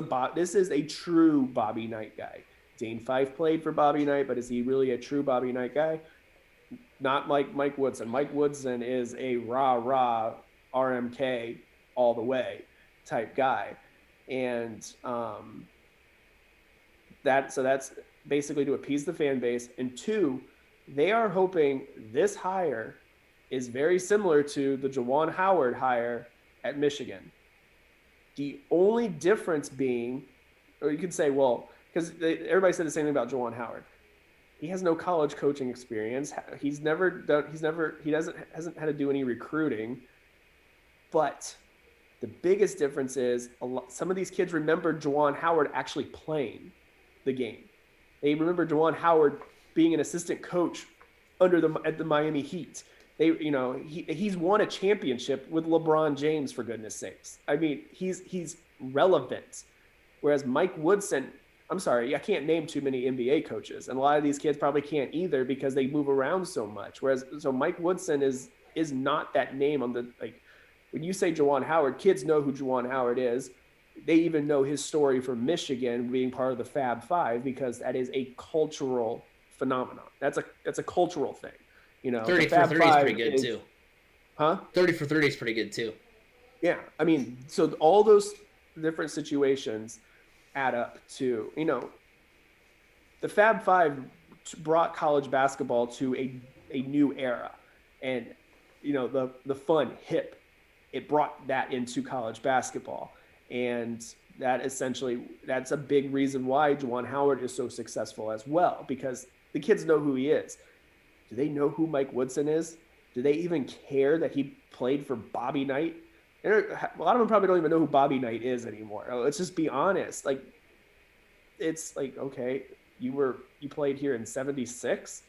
a true Bobby Knight guy. Dane Fife played for Bobby Knight, but is he really a true Bobby Knight guy? Not like Mike Woodson. Mike Woodson is a rah-rah RMK all the way type guy. And that's basically to appease the fan base. And two, they are hoping this hire is very similar to the Juwan Howard hire at Michigan. The only difference being, or you could say, well, because everybody said the same thing about Juwan Howard. He has no college coaching experience. He hasn't had to do any recruiting, but the biggest difference is some of these kids remember Juwan Howard actually playing the game. They remember Juwan Howard being an assistant coach at the Miami Heat. He's won a championship with LeBron James, for goodness sakes. I mean, he's relevant. Whereas Mike Woodson, I'm sorry, I can't name too many NBA coaches, and a lot of these kids probably can't either because they move around so much. So Mike Woodson is not that name on the like. When you say Juwan Howard, kids know who Juwan Howard is. They even know his story from Michigan being part of the Fab Five because that is a cultural phenomenon. That's a cultural thing. 30 for 30 is pretty good too. Huh? 30 for 30 is pretty good too. Yeah, I mean, so all those different situations add up to, the Fab Five brought college basketball to a new era, and the fun, hip. It brought that into college basketball. And that's a big reason why Juwan Howard is so successful as well, because the kids know who he is. Do they know who Mike Woodson is? Do they even care that he played for Bobby Knight? A lot of them probably don't even know who Bobby Knight is anymore. Let's just be honest. Like, it's like, okay, you played here in 76?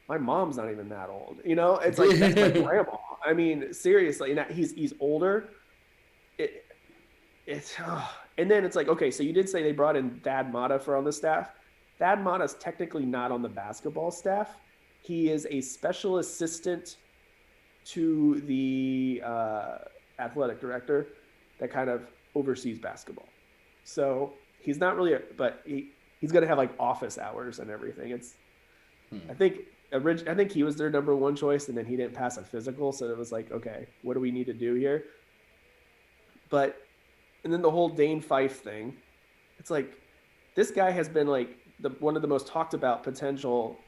My mom's not even that old. It's like, that's my grandma. I mean, seriously, and he's older. And then it's like, okay, so you did say they brought in Thad Matta on the staff. Thad Matta's technically not on the basketball staff. He is a special assistant to the athletic director that kind of oversees basketball. So he's not really, but he's going to have like office hours and everything. I think he was their number one choice, and then he didn't pass a physical, so it was like, okay, what do we need to do here? And then the whole Dane Fife thing, it's like, this guy has been like one of the most talked about potential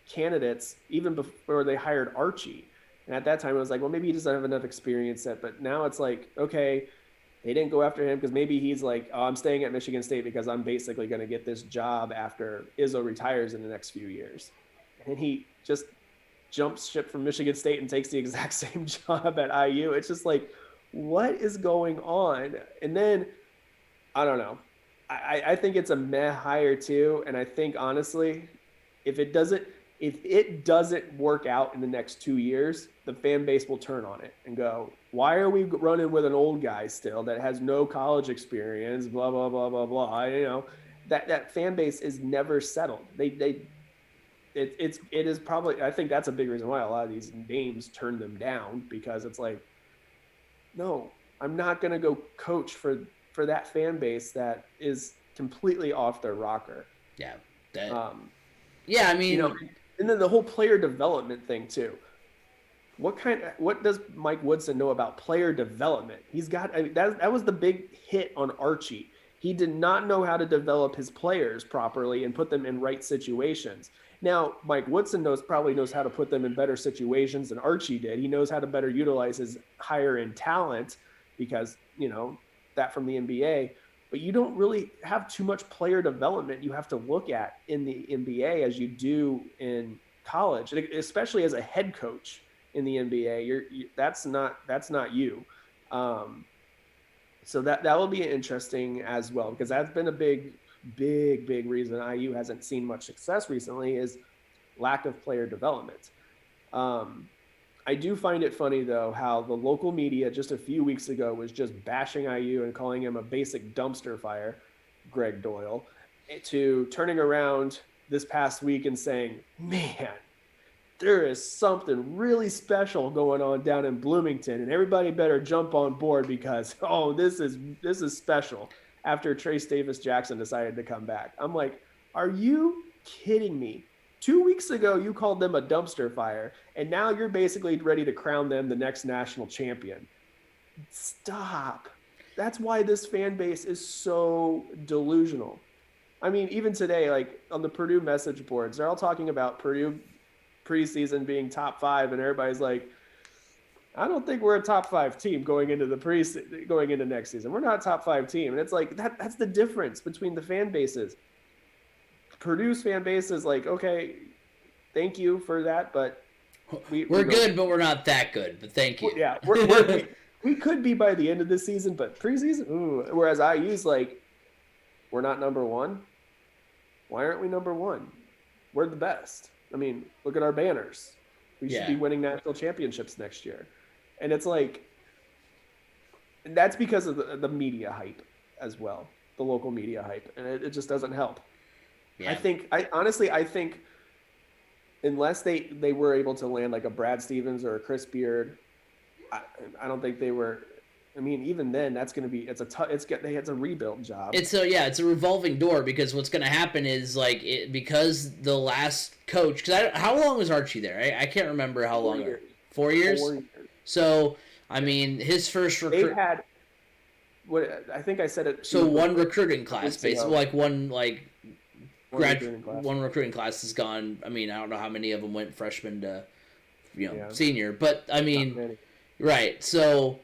candidates even before they hired Archie. And at that time, it was like, well, maybe he doesn't have enough experience yet. But now it's like, okay, they didn't go after him because maybe he's like, oh, I'm staying at Michigan State because I'm basically going to get this job after Izzo retires in the next few years. And he just jumps ship from Michigan State and takes the exact same job at IU. It's just like, what is going on? And then, I don't know. I think it's a meh hire too. And I think, honestly, if it doesn't work out in the next 2 years, the fan base will turn on it and go, why are we running with an old guy still that has no college experience, blah, blah, blah, blah, blah. That fan base is never settled. it is probably, I think that's a big reason why a lot of these names turn them down, because it's like, no, I'm not going to go coach for that fan base that is completely off their rocker. Yeah. Yeah, I mean, and then the whole player development thing too. What does Mike Woodson know about player development? He's got, that was the big hit on Archie. He did not know how to develop his players properly and put them in right situations. Now, Mike Woodson probably knows how to put them in better situations than Archie did. He knows how to better utilize his higher end talent because, that from the NBA. But you don't really have too much player development you have to look at in the NBA as you do in college, especially as a head coach in the NBA. That's not you. So that will be interesting as well, because that's been a big reason IU hasn't seen much success recently is lack of player development. I do find it funny, though, how the local media just a few weeks ago was just bashing IU and calling him a basic dumpster fire, Greg Doyle, to turning around this past week and saying, man, there is something really special going on down in Bloomington, and everybody better jump on board because, this is special after Trace Davis-Jackson decided to come back. I'm like, are you kidding me? 2 weeks ago, you called them a dumpster fire, and now you're basically ready to crown them the next national champion. Stop. That's why this fan base is so delusional. I mean, even today, like on the Purdue message boards, they're all talking about Purdue preseason being top 5, and everybody's like, I don't think we're a top 5 team going into next season. We're not a top 5 team. And it's like, that's the difference between the fan bases. Purdue's fan base is like, okay, thank you for that, but we're good, but we're not that good. But thank you. Yeah, we could be by the end of this season, but preseason, ooh. Whereas IU's like, we're not number 1. Why aren't we number 1? We're the best. I mean, look at our banners. We should be winning national championships next year. And it's like, that's because of the media hype as well, the local media hype, and it just doesn't help. Yeah. I think unless they were able to land like a Brad Stevens or a Chris Beard, I don't think they were. I mean, even then, that's going to be it's a rebuild job. It's a revolving door, because what's going to happen is because the last coach, how long was Archie there? I can't remember how long. 4 years. 4 years. So I mean, his first recruit. They had what I think I said it. So one recruiting class, basically, one recruiting class is gone. I mean, I don't know how many of them went freshman to, senior, but I mean, right. So,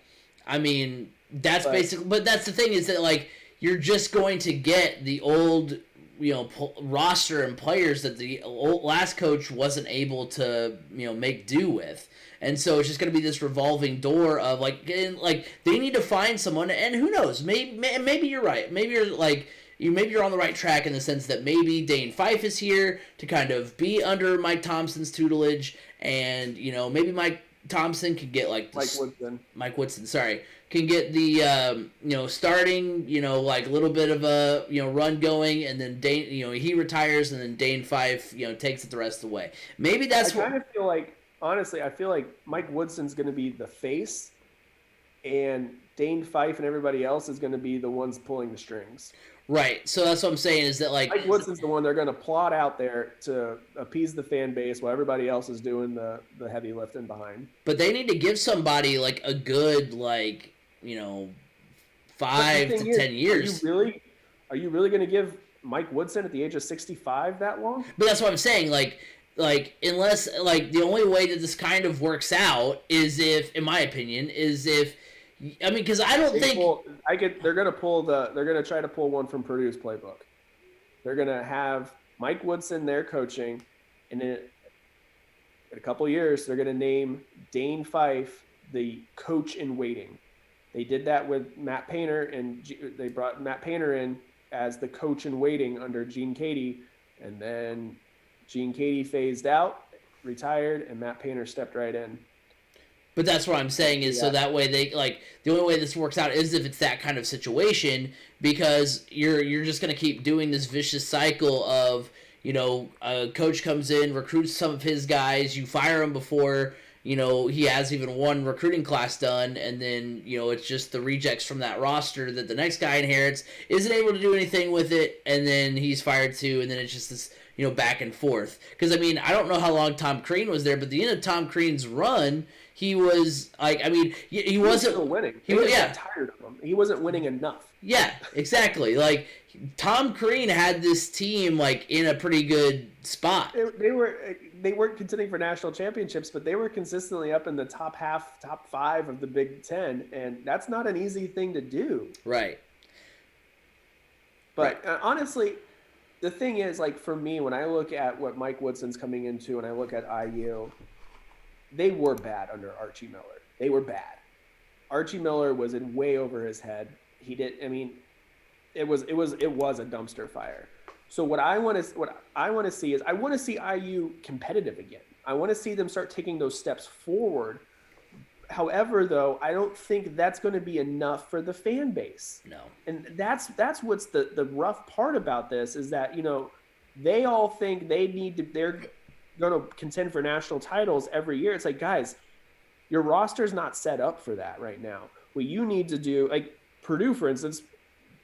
I mean, that's the thing is that you're just going to get the old, roster and players that the last coach wasn't able to, make do with. And so it's just going to be this revolving door of they need to find someone, and who knows, maybe you're right. Maybe you're on the right track in the sense that maybe Dane Fife is here to kind of be under Mike Thompson's tutelage, and maybe Mike Thompson can get Mike Woodson, can get the starting little bit of a run going, and then Dane he retires, and then Dane Fife takes it the rest of the way. Maybe that's I kind of feel like, honestly, I feel like Mike Woodson's going to be the face, and Dane Fife and everybody else is going to be the ones pulling the strings. Right, so that's what I'm saying is that Mike Woodson's the one they're going to plot out there to appease the fan base while everybody else is doing the heavy lifting behind. But they need to give somebody a good 5 to 10 years. Are you really going to give Mike Woodson at the age of 65 that long? But that's what I'm saying. Unless the only way that this kind of works out is if, in my opinion, because I don't think they're gonna try to pull one from Purdue's playbook. They're gonna have Mike Woodson there coaching, and then in a couple years they're gonna name Dane Fife the coach in waiting. They did that with Matt Painter, and they brought Matt Painter in as the coach in waiting under Gene Cady, and then Gene Cady phased out, retired, and Matt Painter stepped right in. But that's what I'm saying is so that way they the only way this works out is if it's that kind of situation, because you're just going to keep doing this vicious cycle of coach comes in, recruits some of his guys, you fire him before he has even one recruiting class done, and then, it's just the rejects from that roster that the next guy inherits, isn't able to do anything with it, and then he's fired too, and then it's just this, back and forth. Because, I don't know how long Tom Crean was there, but the end of Tom Crean's run, he was, he wasn't still winning. He was tired of him. He wasn't winning enough. Yeah, exactly. Tom Crean had this team, in a pretty good spot. They weren't contending for national championships, but they were consistently up in the top 5 of the Big Ten, and that's not an easy thing to do. Right. But honestly, the thing is, for me, when I look at what Mike Woodson's coming into and I look at IU, they were bad under Archie Miller. They were bad. Archie Miller was in way over his head. It was a dumpster fire. So what I want to see is I want to see IU competitive again. I want to see them start taking those steps forward. However, though, I don't think that's going to be enough for the fan base. No. And that's what's the rough part about this is that, they all think they're going to contend for national titles every year. It's like, guys, your roster's not set up for that right now. What you need to do, Purdue, for instance,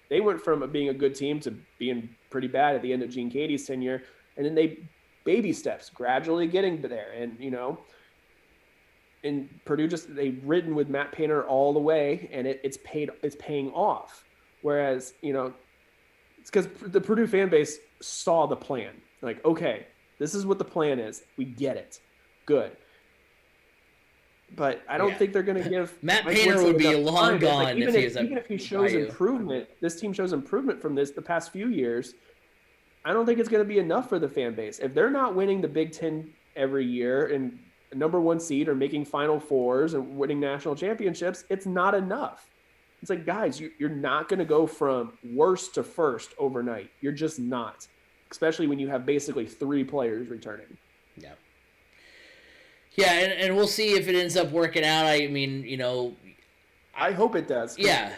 they went from being a good team to being pretty bad at the end of Gene Katie's tenure, and then they baby steps, gradually getting there. And Purdue they've ridden with Matt Painter all the way, and it's paying off. Whereas it's because the Purdue fan base saw the plan. Okay, this is what the plan is. We get it. Good. But I don't think they're going to give Matt Painter would be long gone even if he shows improvement. This team shows improvement from the past few years. I don't think it's going to be enough for the fan base. If they're not winning the Big Ten every year and number 1 seed or making Final Fours and winning national championships, it's not enough. It's like, guys, you're not going to go from worst to first overnight. You're just not, especially when you have basically 3 players returning. Yeah. Yeah, and we'll see if it ends up working out. I hope it does. Yeah.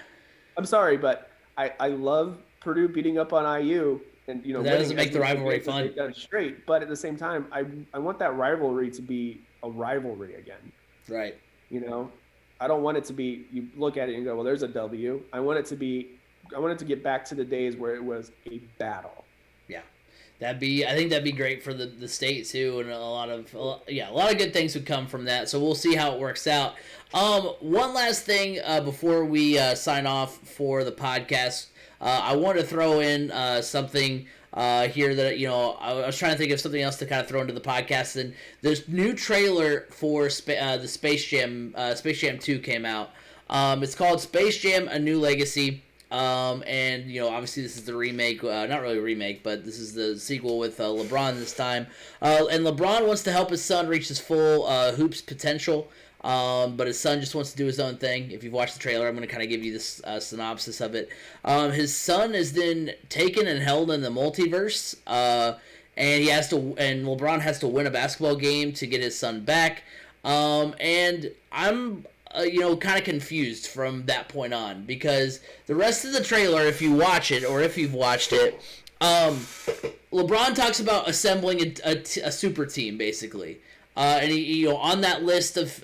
I'm sorry, but I love Purdue beating up on IU. And, that doesn't make the rivalry fun. They've done straight, but at the same time, I want that rivalry to be a rivalry again. Right. I don't want it to be, you look at it and go, well, there's a W. I want it to get back to the days where it was a battle. Yeah. I think that'd be great for the state too, and a lot of good things would come from that. So we'll see how it works out. One last thing before we sign off for the podcast. I want to throw in something here that I was trying to think of something else to kind of throw into the podcast. And this new trailer for the Space Jam 2 came out. It's called Space Jam: A New Legacy. And obviously this is the remake, not really a remake, but this is the sequel with LeBron this time. And LeBron wants to help his son reach his full hoops potential. But his son just wants to do his own thing. If you've watched the trailer, I'm going to kind of give you this synopsis of it. His son is then taken and held in the multiverse, and LeBron has to win a basketball game to get his son back. And I'm kind of confused from that point on, because the rest of the trailer, if you watch it or if you've watched it, LeBron talks about assembling a super team, basically. And he, on that list of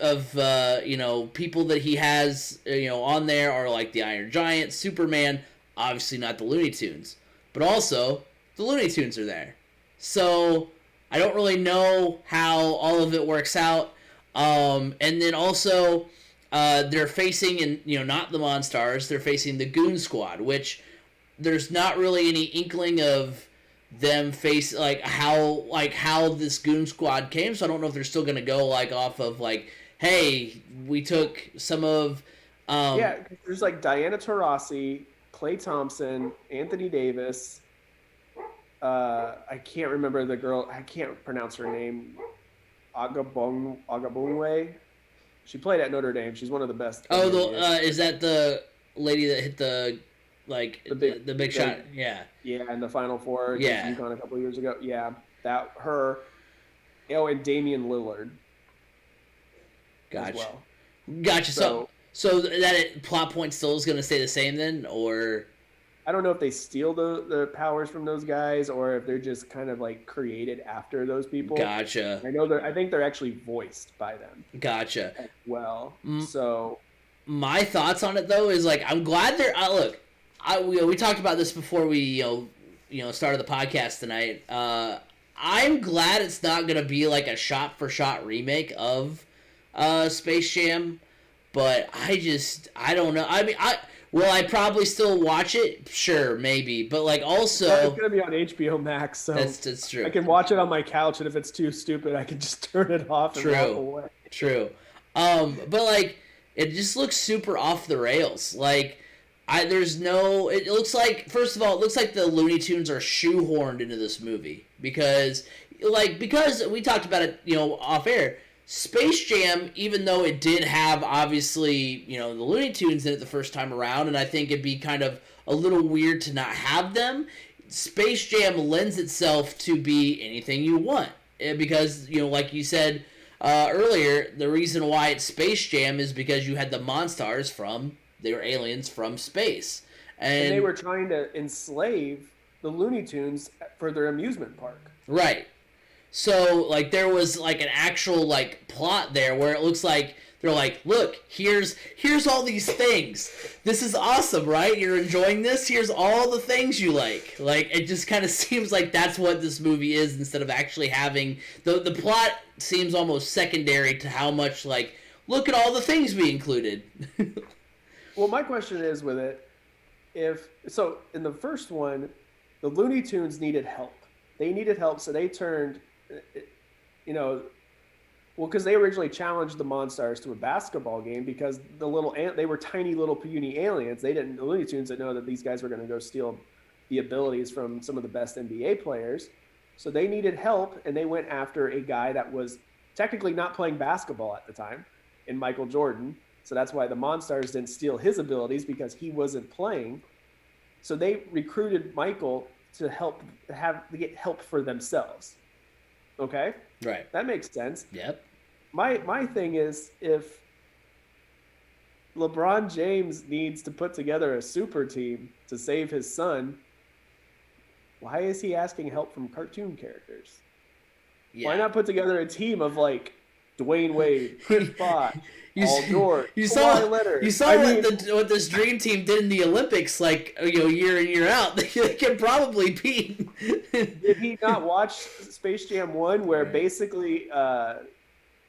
people that he has, on there are like the Iron Giant, Superman, obviously not the Looney Tunes, but also the Looney Tunes are there. So I don't really know how all of it works out. And then also, they're facing, and not the Monstars, they're facing the Goon Squad, which there's not really any inkling of them face how this Goon Squad came. So I don't know if they're still gonna go off of hey, we took some of there's Diana Taurasi, Klay Thompson, Anthony Davis. I can't remember the girl. I can't pronounce her name. Agabongwe. She played at Notre Dame. She's one of the best. Is that the lady that hit the big shot? Yeah. Yeah, in the Final Four against UConn a couple of years ago. Yeah, that her. And Damian Lillard. Gotcha. As well. Gotcha. So that plot point still is going to stay the same then, or? I don't know if they steal the powers from those guys or if they're just kind of like created after those people. Gotcha. I think they're actually voiced by them. Gotcha. As well. So my thoughts on it though is like I'm glad they're look. We talked about this before we started the podcast tonight. I'm glad it's not gonna be like a shot for shot remake of Space Jam, but I don't know. I mean, will I probably still watch it? Sure, maybe, but like also it's gonna be on HBO Max, so that's true. I can watch it on my couch, and if it's too stupid, I can just turn it off and walk away. True. But like it just looks super off the rails. Like it looks like, first of all, it looks like the Looney Tunes are shoehorned into this movie because we talked about it, off air. Space Jam, even though it did have obviously, the Looney Tunes in it the first time around, and I think it'd be kind of a little weird to not have them, Space Jam lends itself to be anything you want. Because, like you said earlier, the reason why it's Space Jam is because you had the Monstars they were aliens from space. And they were trying to enslave the Looney Tunes for their amusement park. Right. So, like, there was, like, an actual, like, plot there where it looks like they're like, look, here's all these things. This is awesome, right? You're enjoying this? Here's all the things you like. Like, it just kind of seems like that's what this movie is instead of actually having... The plot seems almost secondary to how much, like, look at all the things we included. Well, my question is with it, so in the first one, the Looney Tunes needed help. They needed help, so they turned, because they originally challenged the Monstars to a basketball game because they were tiny little puny aliens. The Looney Tunes didn't know that these guys were going to go steal the abilities from some of the best NBA players. So they needed help, and they went after a guy that was technically not playing basketball at the time, in Michael Jordan. So that's why the Monstars didn't steal his abilities because he wasn't playing. So they recruited Michael to get help for themselves. Okay? Right. That makes sense. Yep. My thing is, if LeBron James needs to put together a super team to save his son, why is he asking help from cartoon characters? Yeah. Why not put together a team of like Dwayne Wade, Chris Bosh, Paul George, Leonard? You saw what this dream team did in the Olympics, like year in year out. They can probably beat. Did he not watch Space Jam 1, where basically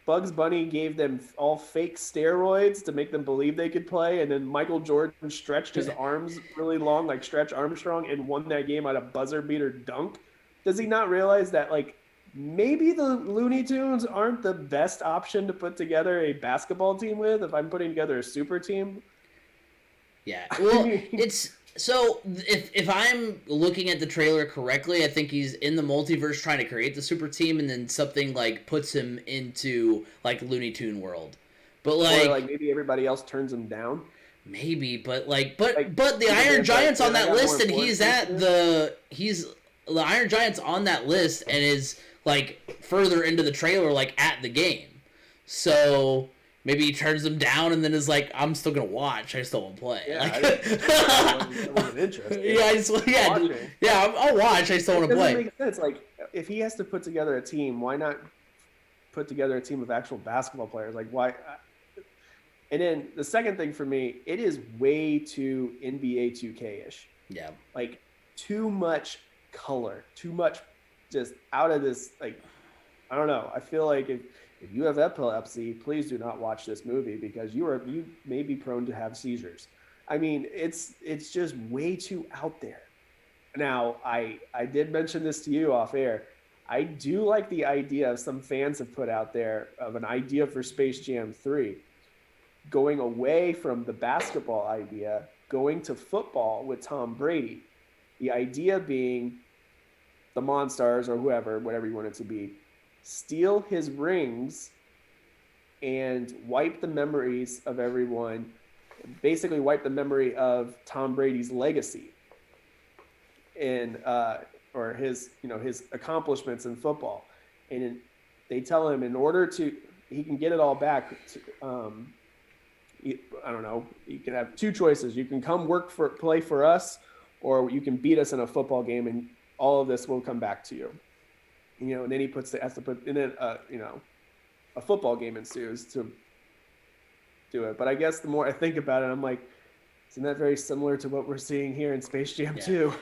Bugs Bunny gave them all fake steroids to make them believe they could play, and then Michael Jordan stretched his arms really long, like Stretch Armstrong, and won that game on a buzzer beater dunk? Does he not realize that, like, maybe the Looney Tunes aren't the best option to put together a basketball team with if I'm putting together a super team? Yeah. Well, so if I'm looking at the trailer correctly, I think he's in the multiverse trying to create the super team, and then something like puts him into like Looney Tune world. But or like maybe everybody else turns him down. Maybe, but the Iron Giant's on that list, and the Iron Giant's on that list and is like further into the trailer, like at the game. So maybe he turns them down and then is like, I'm still gonna watch. I just don't want to play. Yeah, I wasn't interested. I'll watch. I just don't want to play. It doesn't make sense. Like, if he has to put together a team, why not put together a team of actual basketball players? Like, why? And then the second thing for me, it is way too NBA 2K-ish. Yeah. Like, too much color, too much just out of this, like, I don't know. I feel like if you have epilepsy, please do not watch this movie because you may be prone to have seizures. I mean, it's just way too out there. Now, I did mention this to you off air. I do like the idea some fans have put out there of an idea for Space Jam 3, going away from the basketball idea, going to football with Tom Brady. The idea being the Monstars or whatever you want it to be, steal his rings and wipe the memories of everyone, basically wipe the memory of Tom Brady's legacy and or his accomplishments in football. And they tell him in order to he can get it all back. I don't know. You can have two choices. You can come play for us, or you can beat us in a football game, and all of this will come back to you. And then he has to put, and then a football game ensues to do it. But I guess the more I think about it, I'm like, isn't that very similar to what we're seeing here in Space Jam 2?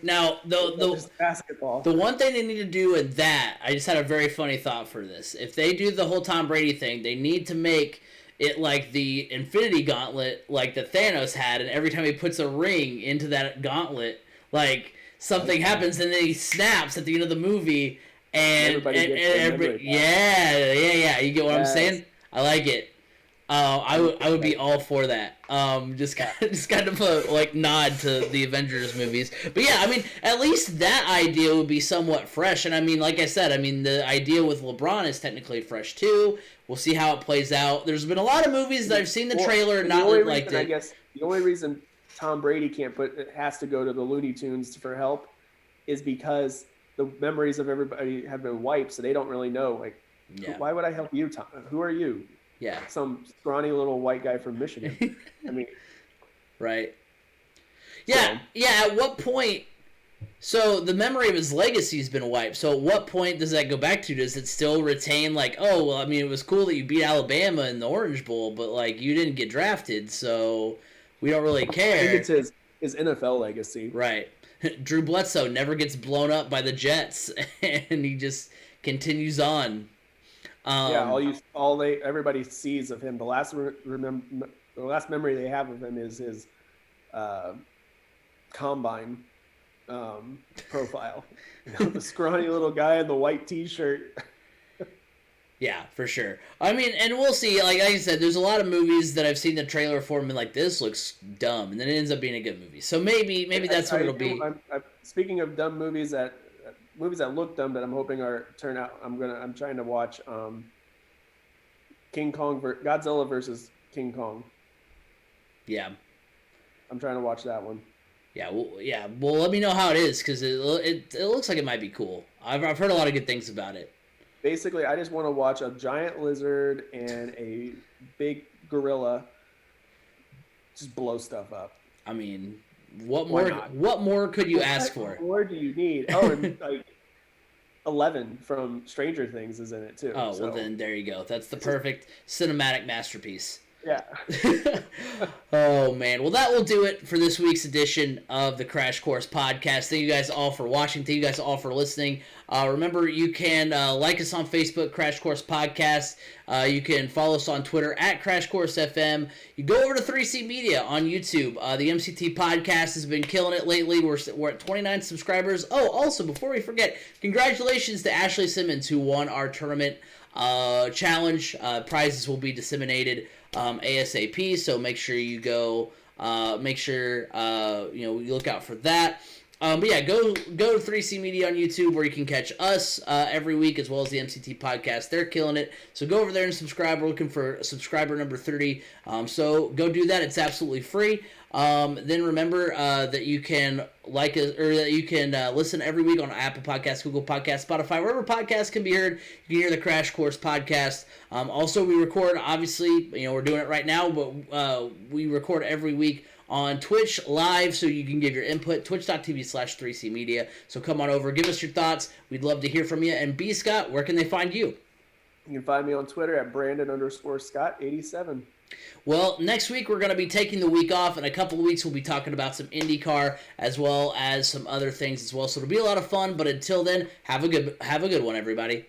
Now, the basketball. The one thing they need to do with that, I just had a very funny thought for this. If they do the whole Tom Brady thing, they need to make it like the Infinity Gauntlet, like that Thanos had, and every time he puts a ring into that gauntlet, like something happens, and then he snaps at the end of the movie, and everybody, yeah. You get what I'm saying? I like it. I would be all for that. Just kind of a nod to the Avengers movies. But yeah, I mean, at least that idea would be somewhat fresh. And I mean, like I said, I mean, the idea with LeBron is technically fresh too. We'll see how it plays out. There's been a lot of movies that I've seen the trailer and not liked it. I guess the only reason Tom Brady has to go to the Looney Tunes for help is because the memories of everybody have been wiped, so they don't really know. Why would I help you, Tom? Who are you? Yeah. Some scrawny little white guy from Michigan. I mean. Right. Yeah. So. Yeah. At what point? So the memory of his legacy has been wiped. So at what point does that go back to? Does it still retain it was cool that you beat Alabama in the Orange Bowl, but you didn't get drafted, so we don't really care. I think it's his NFL legacy. Right. Drew Bledsoe never gets blown up by the Jets, and he just continues on. Everybody sees of him. The last memory they have of him is his combine profile. The scrawny little guy in the white T-shirt. Yeah, for sure. I mean, and we'll see. Like I said, there's a lot of movies that I've seen the trailer for and been like, this looks dumb, and then it ends up being a good movie. So maybe that's what it'll be. Speaking of dumb movies that look dumb that I'm hoping turn out. I'm trying to watch King Kong Godzilla versus King Kong. Yeah. I'm trying to watch that one. Yeah, well, let me know how it is, because it looks like it might be cool. I've heard a lot of good things about it. Basically, I just want to watch a giant lizard and a big gorilla just blow stuff up. I mean, what more could you ask for? What more do you need? Oh, and 11 from Stranger Things is in it too. Oh, well then there you go. That's the perfect cinematic masterpiece. Yeah. Oh, man. Well, that will do it for this week's edition of the Crash Course Podcast. Thank you guys all for watching. Thank you guys all for listening. Remember, you can like us on Facebook, Crash Course Podcast. You can follow us on Twitter at Crash Course FM. You go over to 3C Media on YouTube. The MCT Podcast has been killing it lately. We're at 29 subscribers. Oh, also, before we forget, congratulations to Ashley Simmons, who won our tournament challenge. Prizes will be disseminated ASAP, so make sure you go you look out for that. But yeah, go to 3C Media on YouTube, where you can catch us every week, as well as the MCT Podcast. They're killing it, so go over there and subscribe. We're looking for subscriber number 30, so go do that. It's absolutely free. Then remember that you can like us, or that you can listen every week on Apple Podcasts, Google Podcasts, Spotify, wherever podcasts can be heard. You can hear the Crash Course Podcast. Also, we record, obviously, we're doing it right now, but we record every week on Twitch live, so you can give your input, twitch.tv/3C Media. So come on over, give us your thoughts. We'd love to hear from you. And B. Scott, where can they find you? You can find me on Twitter at Brandon_Scott87. Well, next week we're going to be taking the week off. In a couple of weeks we'll be talking about some IndyCar as well as some other things as well. So it'll be a lot of fun. But until then, have a good one, everybody.